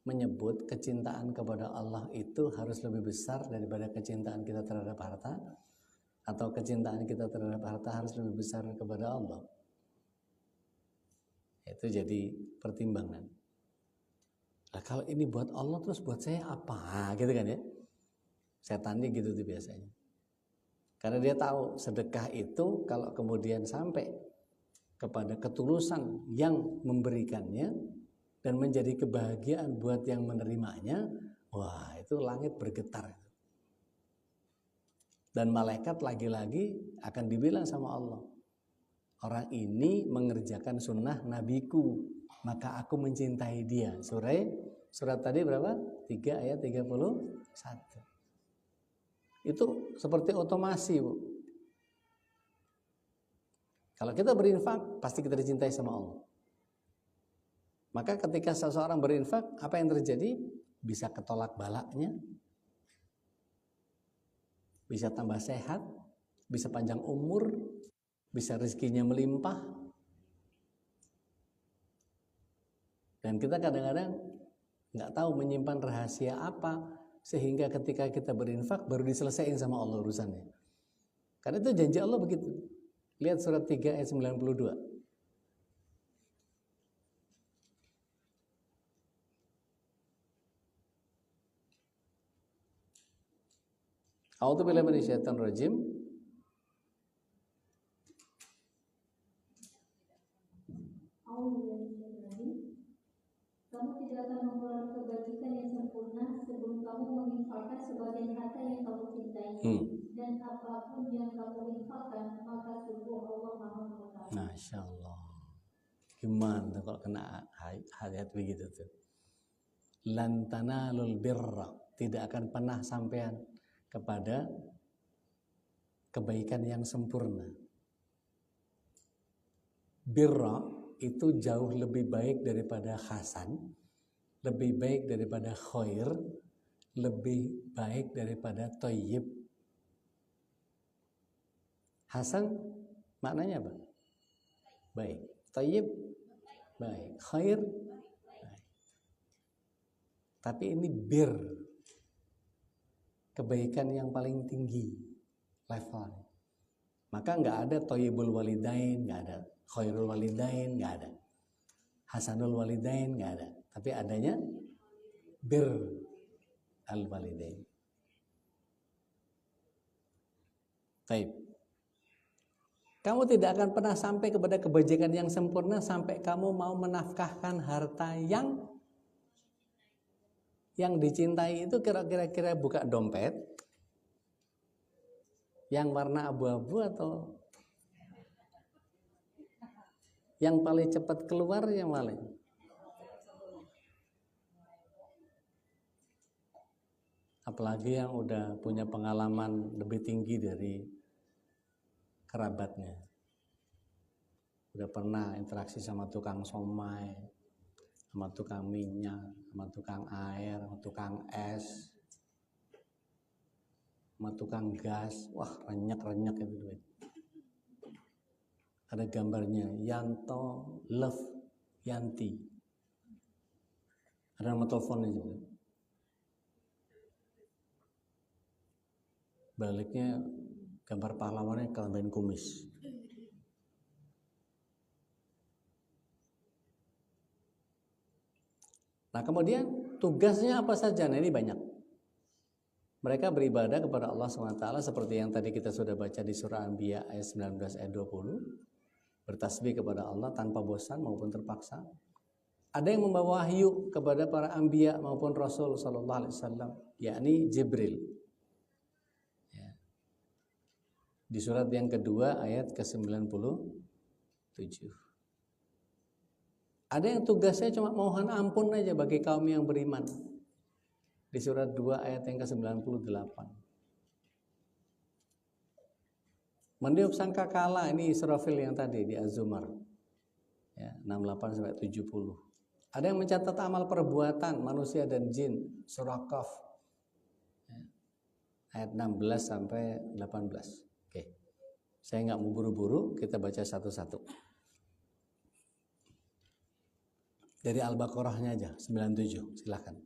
menyebut kecintaan kepada Allah itu harus lebih besar daripada kecintaan kita terhadap harta, atau kecintaan kita terhadap harta harus lebih besar kepada Allah. Itu jadi pertimbangan. Nah, kalau ini buat Allah terus buat saya apa? Gitu kan ya. Setannya gitu tuh biasanya. Karena dia tahu sedekah itu kalau kemudian sampai kepada ketulusan yang memberikannya dan menjadi kebahagiaan buat yang menerimanya, wah itu langit bergetar. Dan malaikat lagi-lagi akan dibilang sama Allah, orang ini mengerjakan sunnah nabiku, maka aku mencintai dia. Surat tadi berapa? 3 ayat 31. Itu seperti otomasi, Bu. Kalau kita berinfak, pasti kita dicintai sama Allah. Maka ketika seseorang berinfak, apa yang terjadi? Bisa ketolak balaknya, bisa tambah sehat, bisa panjang umur, bisa rezekinya melimpah. Dan kita kadang-kadang nggak tahu menyimpan rahasia apa, sehingga ketika kita berinfak baru diselesaikan sama Allah urusannya. Karena itu janji Allah begitu. Lihat surat 3 ayat 92. A'udzubillahi minasyaitonir rajim. Kamu tidak akan memperoleh kebajikan yang sempurna sebelum kamu menginfakkan sebagian harta yang kamu cintai. Dan apapun yang kamu infakkan, maka sungguh Allah Maha mengetahui. Masya Allah. Gimana kalau kena ayat begitu tuh? Lan tanalul birra, tidak akan pernah sampean kepada kebaikan yang sempurna. Birra itu jauh lebih baik daripada hasan, lebih baik daripada khair, lebih baik daripada thayyib. Hasan maknanya apa? Baik. Thayyib baik. Khair baik. Tapi ini bir, kebaikan yang paling tinggi levelnya. Maka nggak ada thayyibul walidain, nggak ada khairul walidain, nggak ada hasanul walidain, nggak ada. Tapi adanya bir al walidain. Baik. Kamu tidak akan pernah sampai kepada kebajikan yang sempurna sampai kamu mau menafkahkan harta yang dicintai. Itu kira-kira buka dompet yang warna abu-abu atau yang paling cepat keluar yang paling? apalagi yang udah punya pengalaman lebih tinggi dari kerabatnya. Udah pernah interaksi sama tukang somai, sama tukang minyak, sama tukang air, sama tukang es, sama tukang gas. Wah, renyek-renyek itu duit. Ada gambarnya, Yanto Love Yanti. Ada nomor teleponnya juga. Baliknya gambar pahlawannya kelambain kumis. Nah, kemudian tugasnya apa saja? Nah, ini banyak. Mereka beribadah kepada Allah SWT seperti yang tadi kita sudah baca di surah Anbiya ayat 19 ayat 20. Bertasbih kepada Allah tanpa bosan maupun terpaksa. Ada yang membawa wahyu kepada para anbiya maupun Rasul sallallahu alaihi wasallam, yakni Jibril. Ya. Di surat yang kedua ayat ke-97. Ada yang tugasnya cuma mohon ampun aja bagi kaum yang beriman. Di surat 2 ayat yang ke-98. Meniup sangkakala, ini Israfil yang tadi di Az-Zumar. Ya, 68 sampai 70. Ada yang mencatat amal perbuatan manusia dan jin, surah Qaf. Ya, ayat 16 sampai 18. Oke. Saya nggak mau buru-buru, kita baca satu-satu. Dari Al-Baqarahnya aja, 97, silakan.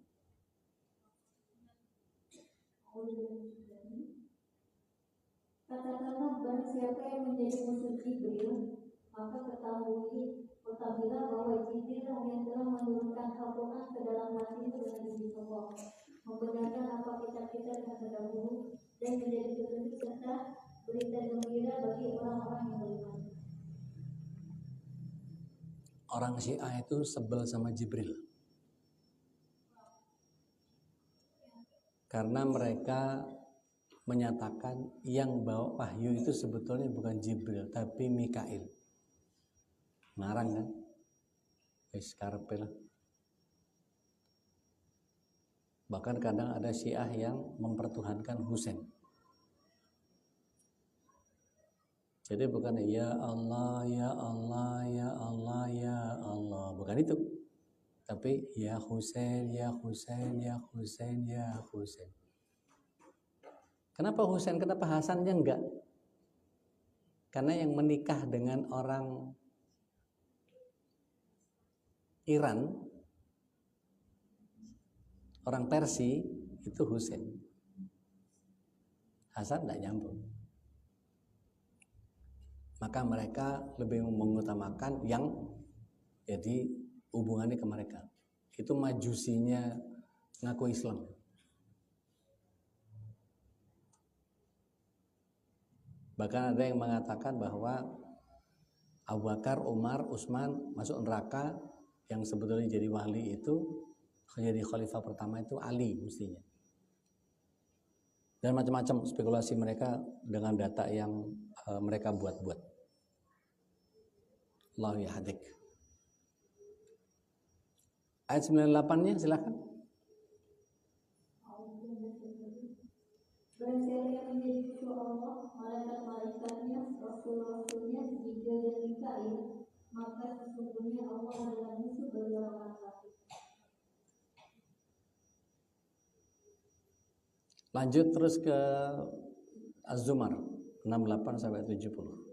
Katakanlah barang siapa yang menjadi musuh Jibril, maka ketahui apabila bahwa Jibril yang telah menurunkan Al-Quran ke dalam hatimu dengan izin Allah, membenarkan apa kitab-kitab yang terdahulu dan menjadi petunjuk serta berita gembira bagi orang-orang yang beriman. Orang Syiah itu sebel sama Jibril. Karena mereka menyatakan yang bawa wahyu itu sebetulnya bukan Jibril tapi Mikail. Ngarang kan? Karepel. Bahkan kadang ada Syiah yang mempertuhankan Husain. Jadi bukan ya Allah, ya Allah, ya Allah, ya Allah, bukan itu. Tapi ya Husain, ya Husain, ya Husain, ya Husain. Kenapa Husain? Kenapa Hasannya enggak? Karena yang menikah dengan orang Iran, orang Persia itu Husain. Hasan enggak nyambung. Maka mereka lebih mengutamakan yang jadi hubungannya ke mereka. Itu majusinya ngaku Islam. Bahkan ada yang mengatakan bahwa Abu Bakar, Umar, Utsman masuk neraka, yang sebetulnya jadi wali itu, jadi khalifah pertama itu Ali mestinya. Dan macam-macam spekulasi mereka dengan data yang mereka buat-buat. Allahu yahdik. Ayat 98-nya silakan. Barang siapa yang menjadi musuh Allah, malaikat-malaikatnya, rasul-rasulnya, Jibril dan Mikail, maka sesungguhnya Allah adalah musuh bagi orang kafir. Lanjut terus ke Az-Zumar 68 sampai 70.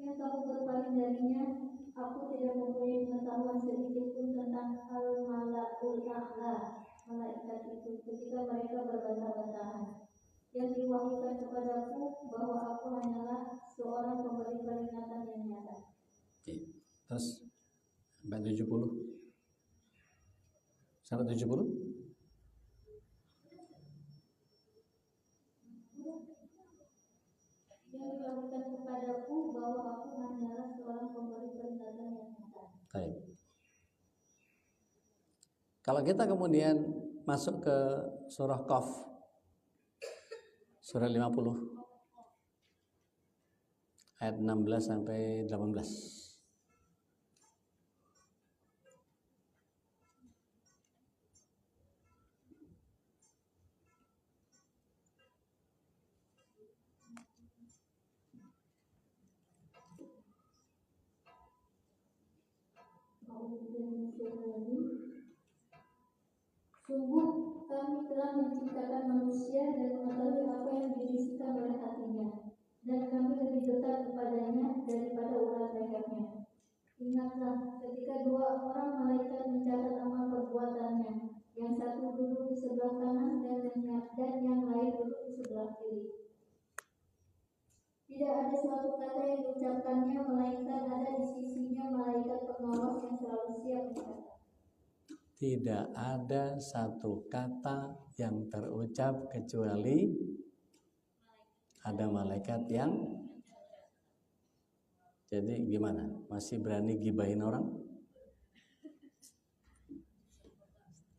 Yang kamu berpaling darinya, aku tidak mempunyai pengetahuan sedikit pun tentang al-malakul a'la, malaikat itu, ketika mereka berbantah-bantahan. Yang diwahyukan kepadaku bahwa aku hanyalah seorang pemberi peringatan yang nyata. Oke. Terus sampai 70. Sampai 70? Yang diwahyukan kepadaku bahwa aku hanyalah seorang pemberi peringatan yang nyata. Baik. Kalau kita kemudian masuk ke surah Qaf, surah 50 ayat 16 sampai 18. Sungguh kami telah menciptakan manusia dan mengetahui apa yang dibisikkan oleh hatinya, dan kami lebih dekat kepadanya daripada urat lehernya. Ingatlah ketika dua orang malaikat mencatat amal perbuatannya, yang satu duduk di sebelah kanan dan yang lain duduk di sebelah kiri. Tidak ada suatu kata yang diucapkannya, melainkan ada di sisinya malaikat pengawas yang selalu siap mencatat. Tidak ada satu kata yang terucap kecuali ada malaikat yang. Jadi gimana? Masih berani gibahin orang?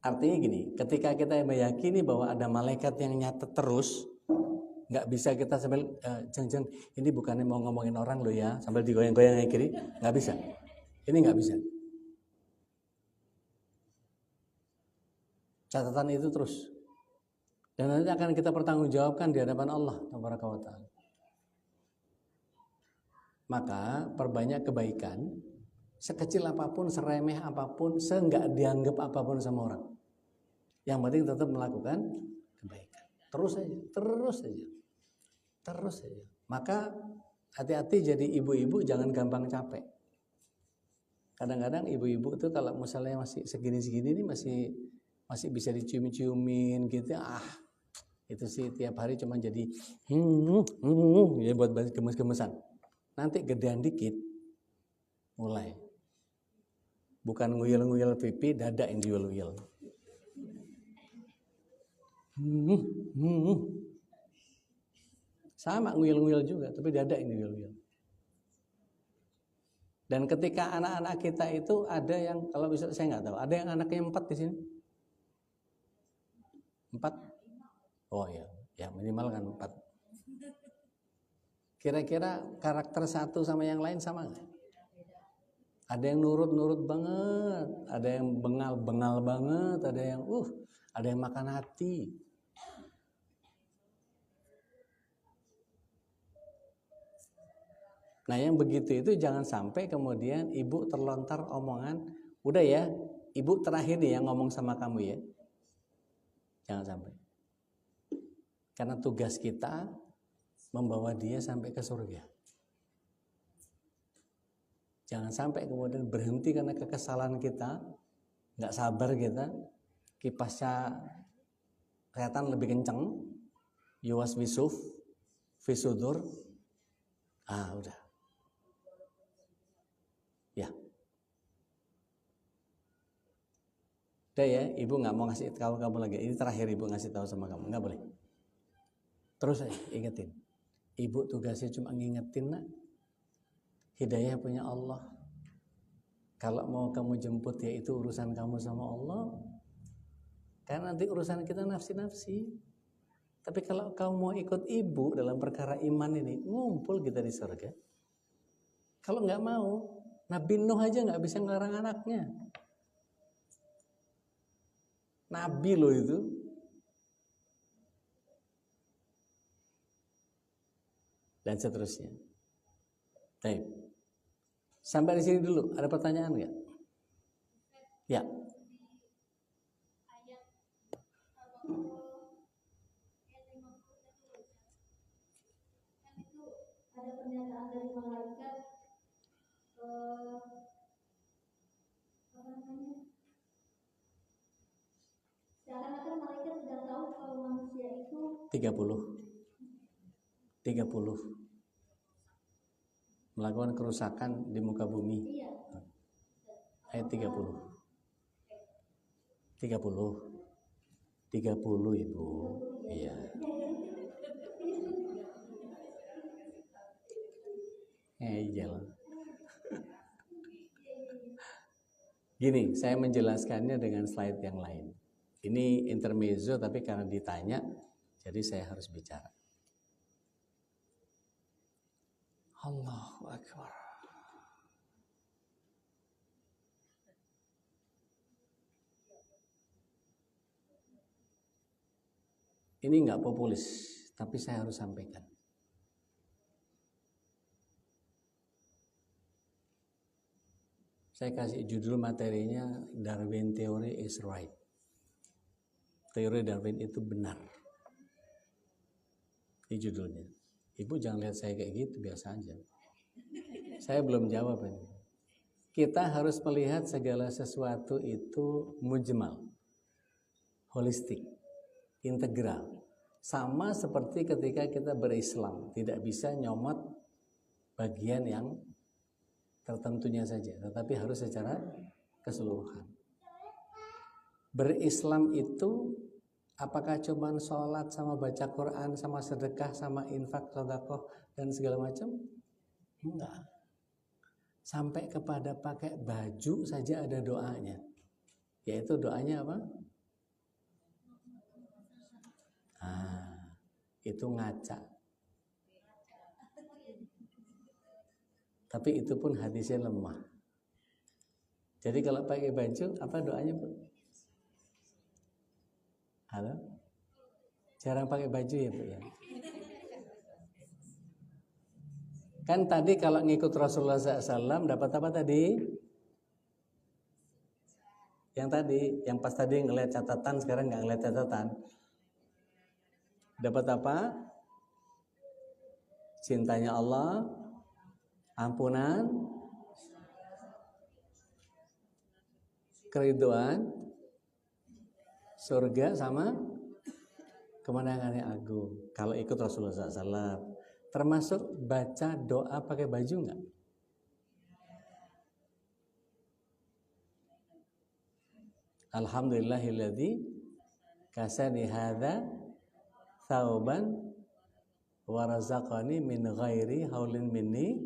Artinya gini, ketika kita meyakini bahwa ada malaikat yang nyatet terus, nggak bisa kita sambil jeng ini bukannya mau ngomongin orang lo ya, sambil digoyang-goyang yang kiri, nggak bisa. Ini nggak bisa. Catatan itu terus, dan nanti akan kita pertanggungjawabkan di hadapan Allah Tabaraka wa Ta'ala. Maka perbanyak kebaikan, sekecil apapun, seremeh apapun, seenggak dianggap apapun sama orang. Yang penting tetap melakukan kebaikan. Terus saja. Maka hati-hati jadi ibu-ibu, jangan gampang capek. Kadang-kadang ibu-ibu tuh kalau misalnya masih segini-segini nih masih bisa dicium-ciumin gitu, itu sih tiap hari cuma jadi ya buat gemes-gemesan. Nanti gedean dikit mulai bukan nguyel-nguyel pipi, dada yang diuyel-uyel. Sama nguyel-nguyel juga, tapi dada yang diuyel-uyel. Dan ketika anak-anak kita itu ada yang, kalau bisa saya nggak tahu, ada yang anaknya 4 di sini. 4? Oh ya minimal kan 4. Kira-kira karakter satu sama yang lain sama nggak? Ada yang nurut banget, ada yang bengal banget, ada yang makan hati. Nah yang begitu itu jangan sampai kemudian ibu terlontar omongan, udah ya, ibu terakhir nih yang ngomong sama kamu ya. Jangan sampai. Karena tugas kita membawa dia sampai ke surga. Jangan sampai kemudian berhenti karena kekesalan kita, nggak sabar kita, kipasnya kelihatan lebih kenceng, yuwas wisuf, visudur, udah. Ya. Udah ya, ibu nggak mau ngasih tahu kamu lagi. Ini terakhir ibu ngasih tahu sama kamu, nggak boleh. Terus aja ingetin. Ibu tugasnya cuma ngingetin, nak. Hidayah punya Allah. Kalau mau kamu jemput ya itu urusan kamu sama Allah. Karena nanti urusan kita nafsi-nafsi. Tapi kalau kamu mau ikut ibu dalam perkara iman ini, ngumpul kita di surga. Kalau nggak mau, Nabi Nuh aja nggak bisa ngelarang anaknya. Nabi loh itu. Dan seterusnya. Baik. Sampai di sini dulu. Ada pertanyaan nggak? Ya. Ada pernyataan dari malaikat seakan-akan malaikat sudah tahu kalau manusia itu 30 melakukan kerusakan di muka bumi. Iya. Ayat 30 ibu. Iya. Ngeyel. Gini, saya menjelaskannya dengan slide yang lain. Ini intermezzo tapi karena ditanya, jadi saya harus bicara. Allahu Akbar. Ini nggak populis, tapi saya harus sampaikan. Saya kasih judul materinya Darwin Theory is right. Teori Darwin itu benar. Ini judulnya. Ibu jangan lihat saya kayak gitu, biasa aja. Saya belum jawab ini. Kita harus melihat segala sesuatu itu mujmal, holistik, integral. Sama seperti ketika kita berislam, tidak bisa nyomot bagian yang tertentunya saja, tetapi harus secara keseluruhan. Berislam itu apakah cuman sholat sama baca Quran sama sedekah sama infak sedekah dan segala macam? Enggak. Sampai kepada pakai baju saja ada doanya. Yaitu doanya apa? Itu ngaca. Tapi itu pun hadisnya lemah. Jadi kalau pakai baju, apa doanya, Bu? Halo? Jarang pakai baju ya, Bu ya? Kan tadi kalau ngikut Rasulullah SAW dapat apa tadi? Yang tadi, yang pas tadi ngeliat catatan, sekarang nggak ngeliat catatan. Dapat apa? Cintanya Allah, ampunan, keriduan, surga sama kemenangannya agung. Kalau ikut Rasulullah SAW, termasuk baca doa pakai baju nggak? Alhamdulillahilladzi kasani hadza thauban wa razaqani min ghairi haulin minni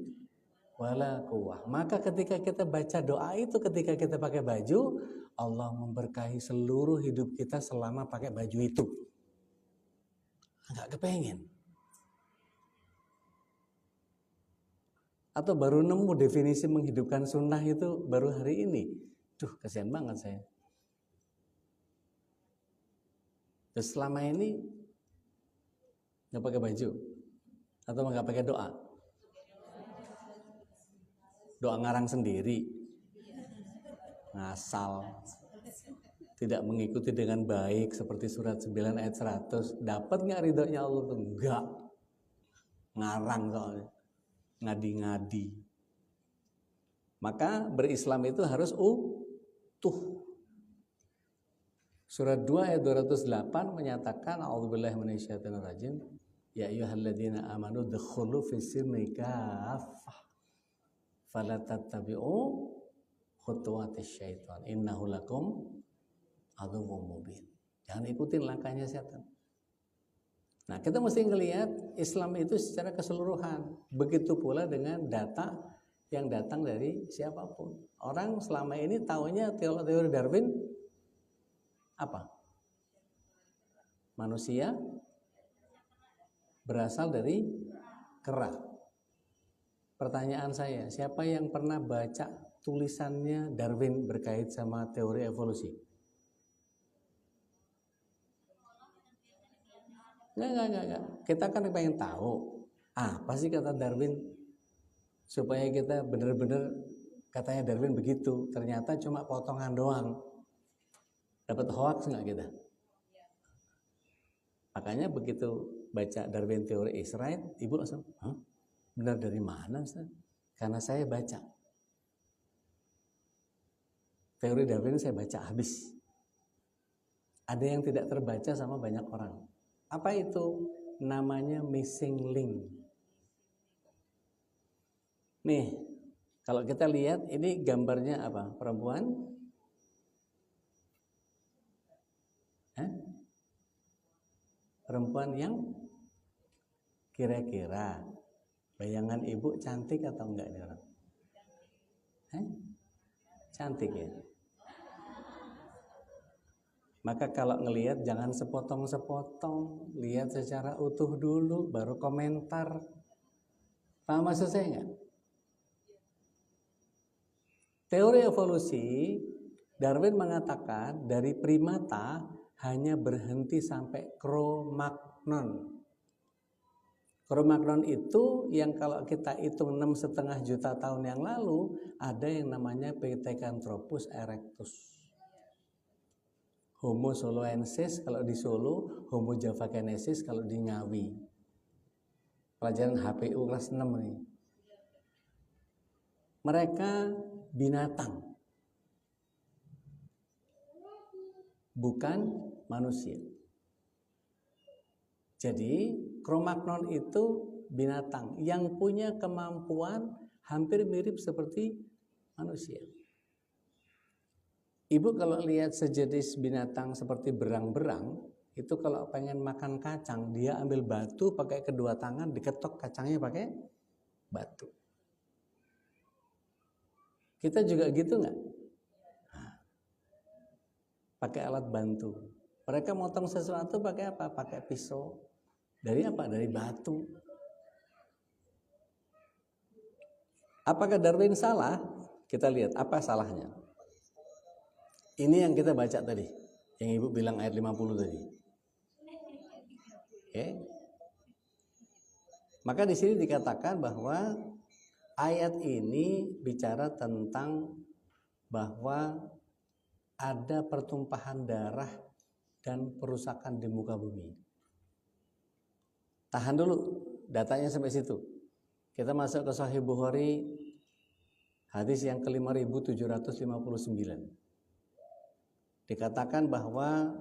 wala quwwah. Maka ketika kita baca doa itu, ketika kita pakai baju, Allah memberkahi seluruh hidup kita selama pakai baju itu. Enggak kepengen. Atau baru nemu definisi menghidupkan sunnah itu baru hari ini. Duh, kasihan banget saya. Terus selama ini nggak pakai baju atau nggak pakai doa, doa ngarang sendiri, ngasal, tidak mengikuti dengan baik seperti surat 9 ayat 100. Dapat nggak ridhonya Allah tuh? Enggak, ngarang soalnya, ngadi-ngadi. Maka berislam itu harus utuh. Surat 2 ayat 208 menyatakan a'udzubillahi minasyaitonirrajim, ya ayyuhalladzina amanu dkhulu fis-silmi kaffah fala tattabi'u khutuwatis syaitan innahu lakum aduwwum mubin. Jangan ikutin langkahnya setan. Nah, kita mesti ngelihat Islam itu secara keseluruhan. Begitu pula dengan data yang datang dari siapapun. Orang selama ini taunya teori Darwin apa? Manusia berasal dari kera. Pertanyaan saya, siapa yang pernah baca tulisannya Darwin berkait sama teori evolusi? Enggak. Kita kan pengen tahu apa sih kata Darwin supaya kita benar-benar katanya Darwin begitu, ternyata cuma potongan doang. Dapat hoax nggak kita? Makanya begitu baca Darwin Theory is right, ibu langsung, hah? Benar dari mana, Ustaz? Karena saya baca. Teori Darwin saya baca habis. Ada yang tidak terbaca sama banyak orang. Apa itu? Namanya missing link. Nih, kalau kita lihat ini gambarnya apa? Perempuan? Perempuan yang kira-kira bayangan ibu cantik atau enggak nih orang? Cantik ya. Maka kalau ngelihat jangan sepotong-sepotong, lihat secara utuh dulu, baru komentar. Paham maksud saya enggak? Teori evolusi, Darwin mengatakan dari primata hanya berhenti sampai Cro-Magnon. Cro-Magnon itu yang kalau kita hitung 6,5 juta tahun yang lalu, ada yang namanya Pithecanthropus erectus. Homo soloensis kalau di Solo, Homo javakensis kalau di Ngawi. Pelajaran HPU kelas 6 nih. Mereka binatang, bukan manusia. Jadi Cro-Magnon itu binatang yang punya kemampuan hampir mirip seperti manusia. Ibu kalau lihat sejenis binatang seperti berang-berang, itu kalau pengen makan kacang, dia ambil batu pakai kedua tangan, diketok kacangnya pakai batu. Kita juga gitu nggak? Pakai alat bantu. Mereka motong sesuatu pakai apa? Pakai pisau. Dari apa? Dari batu. Apakah Darwin salah? Kita lihat apa salahnya. Ini yang kita baca tadi, yang Ibu bilang ayat 50 tadi. Oke. Maka di sini dikatakan bahwa ayat ini bicara tentang bahwa ada pertumpahan darah dan perusakan di muka bumi. Tahan dulu datanya sampai situ. Kita masuk ke Sahih Bukhari, hadis yang ke-5759. Dikatakan bahwa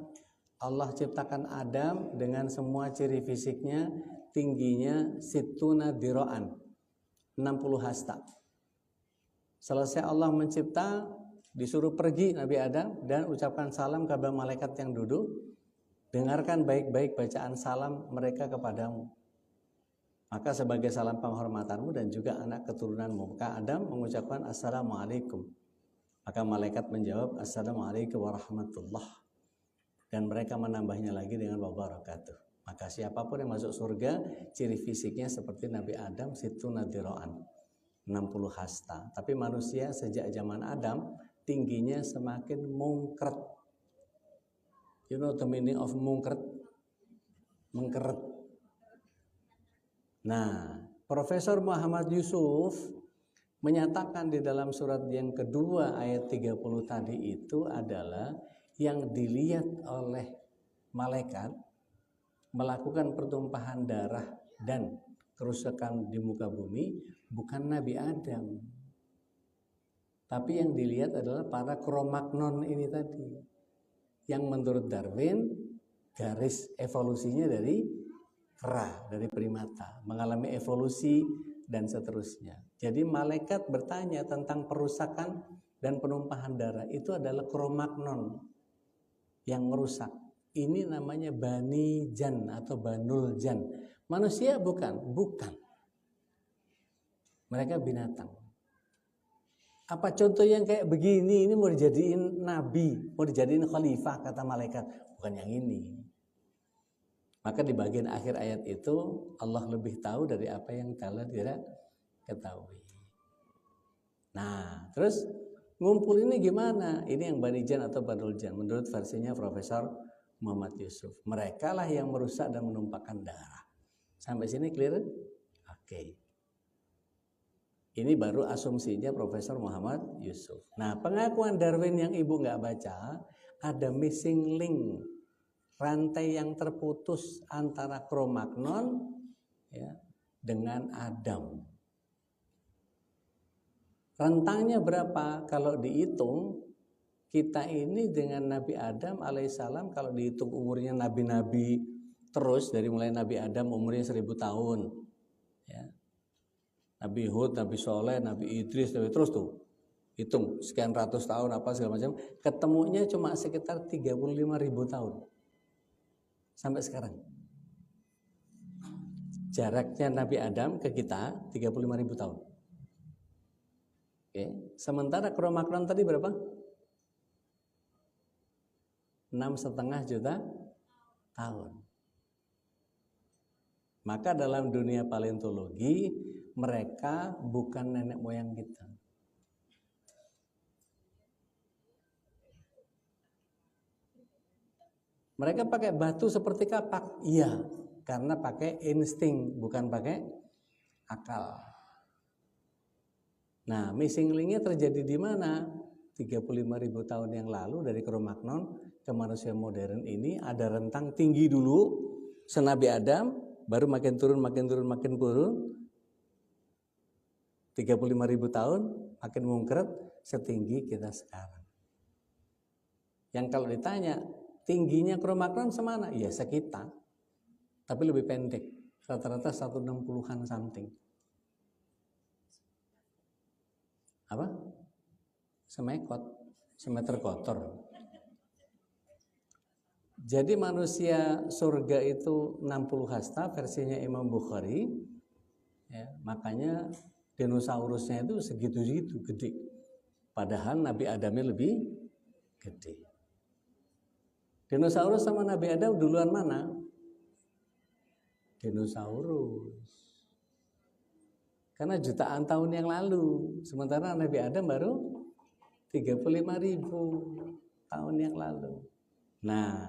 Allah ciptakan Adam dengan semua ciri fisiknya, tingginya situna diro'an, 60 hasta. Selesai Allah mencipta, disuruh pergi Nabi Adam dan ucapkan salam kepada malaikat yang duduk. Dengarkan baik-baik bacaan salam mereka kepadamu. Maka sebagai salam penghormatanmu dan juga anak keturunanmu, maka Adam mengucapkan Assalamualaikum. Maka malaikat menjawab Assalamualaikum warahmatullah. Dan mereka menambahnya lagi dengan wabarakatuh. Maka siapapun yang masuk surga, ciri fisiknya seperti Nabi Adam, situ nadiroan, 60 hasta. Tapi manusia sejak zaman Adam, tingginya semakin mungkret. You know the meaning of mungkret? Mengkeret. Nah, Profesor Muhammad Yusuf menyatakan di dalam surat yang kedua ayat 30 tadi itu adalah yang dilihat oleh malaikat melakukan pertumpahan darah dan kerusakan di muka bumi bukan Nabi Adam. Tapi yang dilihat adalah para Cro-Magnon ini tadi. Yang menurut Darwin garis evolusinya dari kera, dari primata, mengalami evolusi dan seterusnya. Jadi malaikat bertanya tentang perusakan dan penumpahan darah itu adalah Cro-Magnon yang merusak. Ini namanya Bani Jan atau Banul Jan. Manusia bukan, bukan. Mereka binatang. Apa contoh yang kayak begini, ini mau dijadiin nabi, mau dijadiin khalifah kata malaikat, bukan yang ini. Maka di bagian akhir ayat itu Allah lebih tahu dari apa yang kalian tidak ketahui. Nah, terus ngumpul ini gimana? Ini yang Bani Jan atau Banul Jan menurut versinya Profesor Muhammad Yusuf. Mereka lah yang merusak dan menumpahkan darah. Sampai sini clear? Oke. Ini baru asumsinya Profesor Muhammad Yusuf. Nah, pengakuan Darwin yang ibu nggak baca, ada missing link, rantai yang terputus antara Cro-Magnon ya, dengan Adam. Rentangnya berapa? Kalau dihitung, kita ini dengan Nabi Adam alaihissalam, kalau dihitung umurnya nabi-nabi terus dari mulai Nabi Adam umurnya 1000 tahun, ya. Nabi Hud, Nabi Soleh, Nabi Idris, Nabi terus tuh hitung sekian ratus tahun apa segala macam, ketemunya cuma sekitar 35.000 tahun sampai sekarang. Jaraknya Nabi Adam ke kita 35.000 tahun. Oke, sementara Cro-Magnon tadi berapa? 6,5 juta tahun. Maka dalam dunia paleontologi mereka bukan nenek moyang kita. Mereka pakai batu seperti kapak, iya. karena pakai insting bukan pakai akal. Nah, missing link-nya terjadi di mana? 35.000 tahun yang lalu dari Cro-Magnon ke manusia modern ini ada rentang tinggi dulu senabi Adam, baru makin turun 35.000 tahun makin mungkret setinggi kita sekarang. Yang kalau ditanya tingginya Cro-Magnon semana? Ya sekitar, tapi lebih pendek, rata-rata 160-an something. Apa? Semeter kotor. Jadi manusia surga itu 60 hasta versinya Imam Bukhari, ya, makanya dinosaurusnya itu segitu-segitu gede. Padahal Nabi Adamnya lebih gede. Dinosaurus sama Nabi Adam duluan mana? Dinosaurus. Karena jutaan tahun yang lalu, sementara Nabi Adam baru 35.000 tahun yang lalu. Nah,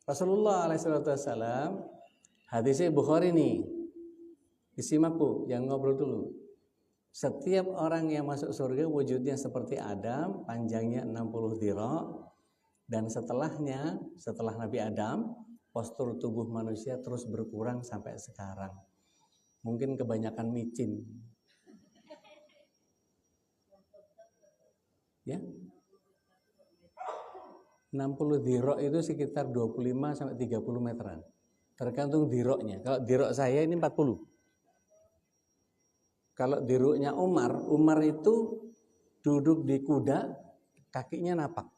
Rasulullah SAW, hadisnya Bukhari nih, disimak Bu, yang ngobrol dulu. Setiap orang yang masuk surga wujudnya seperti Adam, panjangnya 60 dhira', dan setelahnya, setelah Nabi Adam, postur tubuh manusia terus berkurang sampai sekarang. Mungkin kebanyakan micin. Ya. 60 dhira' itu sekitar 25 sampai 30 meteran. Tergantung dhira'-nya. Kalau dhira' saya ini 40. Kalau dhira'-nya Umar itu duduk di kuda, kakinya napak.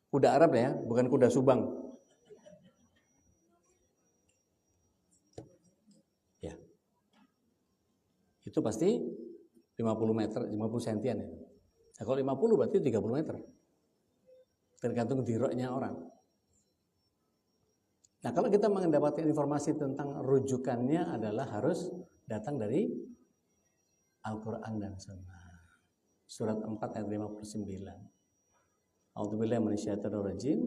Kuda Arab ya, bukan kuda Subang. Ya. Itu pasti 50 meter, 50 sentian itu. Nah, kalau 50 berarti 30 meter. Tergantung dhira'-nya orang. Nah, kalau kita mendapatkan informasi tentang rujukannya adalah harus datang dari Al-Quran dan Sunnah. Surat 4 ayat 59. A'udzubillahi minasyaitonir rajim.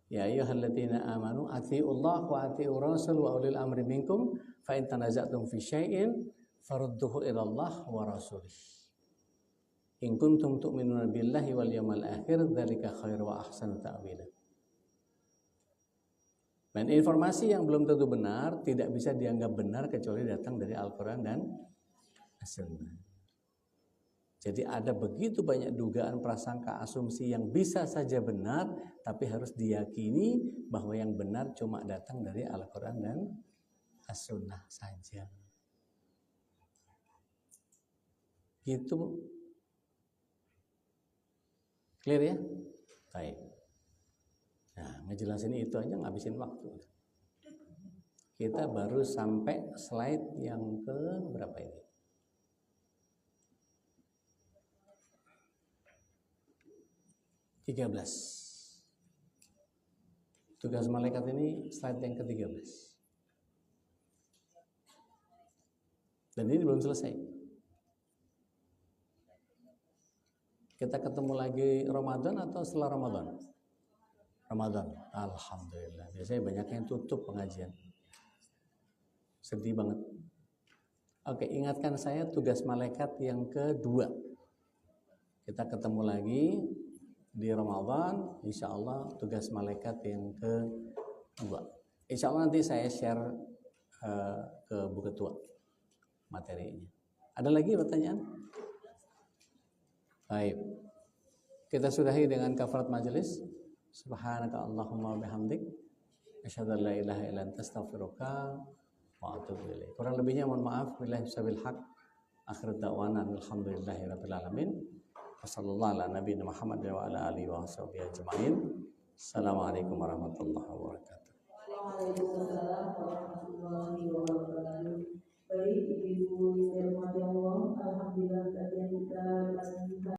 Ya ayyuhalladzina amanu athi'ullaha wa athi'ur rasul wa ulil amri minkum fa in tanaza'tum fi syai'in farudduhu ila Allah wa rasulih. In kuntum tu'minuna billahi wal yawmil akhir dzalika khairu wa ahsanu ta'wila. Dan informasi yang belum tentu benar tidak bisa dianggap benar kecuali datang dari Al-Quran dan As-Sunnah. Jadi ada begitu banyak dugaan, prasangka, asumsi yang bisa saja benar, tapi harus diyakini bahwa yang benar cuma datang dari Al-Quran dan As-Sunnah saja. Gitu. Clear ya? Baik. Nah, ngejelasin itu aja ngabisin waktu. Kita baru sampai slide yang ke berapa ini? 13. Tugas malaikat ini slide yang ke-13. Dan ini belum selesai. Kita ketemu lagi Ramadan atau setelah Ramadan? Ramadan. Alhamdulillah. Biasanya banyak yang tutup pengajian. Sedih banget. Oke, ingatkan saya tugas malaikat yang kedua. Kita ketemu lagi di Ramadan, insya Allah tugas malaikat yang kedua. Insya Allah nanti saya share ke Bu Ketua materinya. Ada lagi pertanyaan? Baik. Kita sudahi dengan kafarat majelis. Subhanaka Allahumma bihamdik asyhadu an la ilaha illa anta astaghfiruka wa atubu ilaik. Kurang lebihnya mohon maaf. Billahi sabil haq. Akhir da'wana alhamdulillahi rabbil alamin. Wassallallahu ala nabiyina Muhammad wa ala alihi wa sahbihi ajma'in. Assalamualaikum warahmatullahi wabarakatuh. Waalaikumsalam warahmatullahi wabarakatuh. Baik.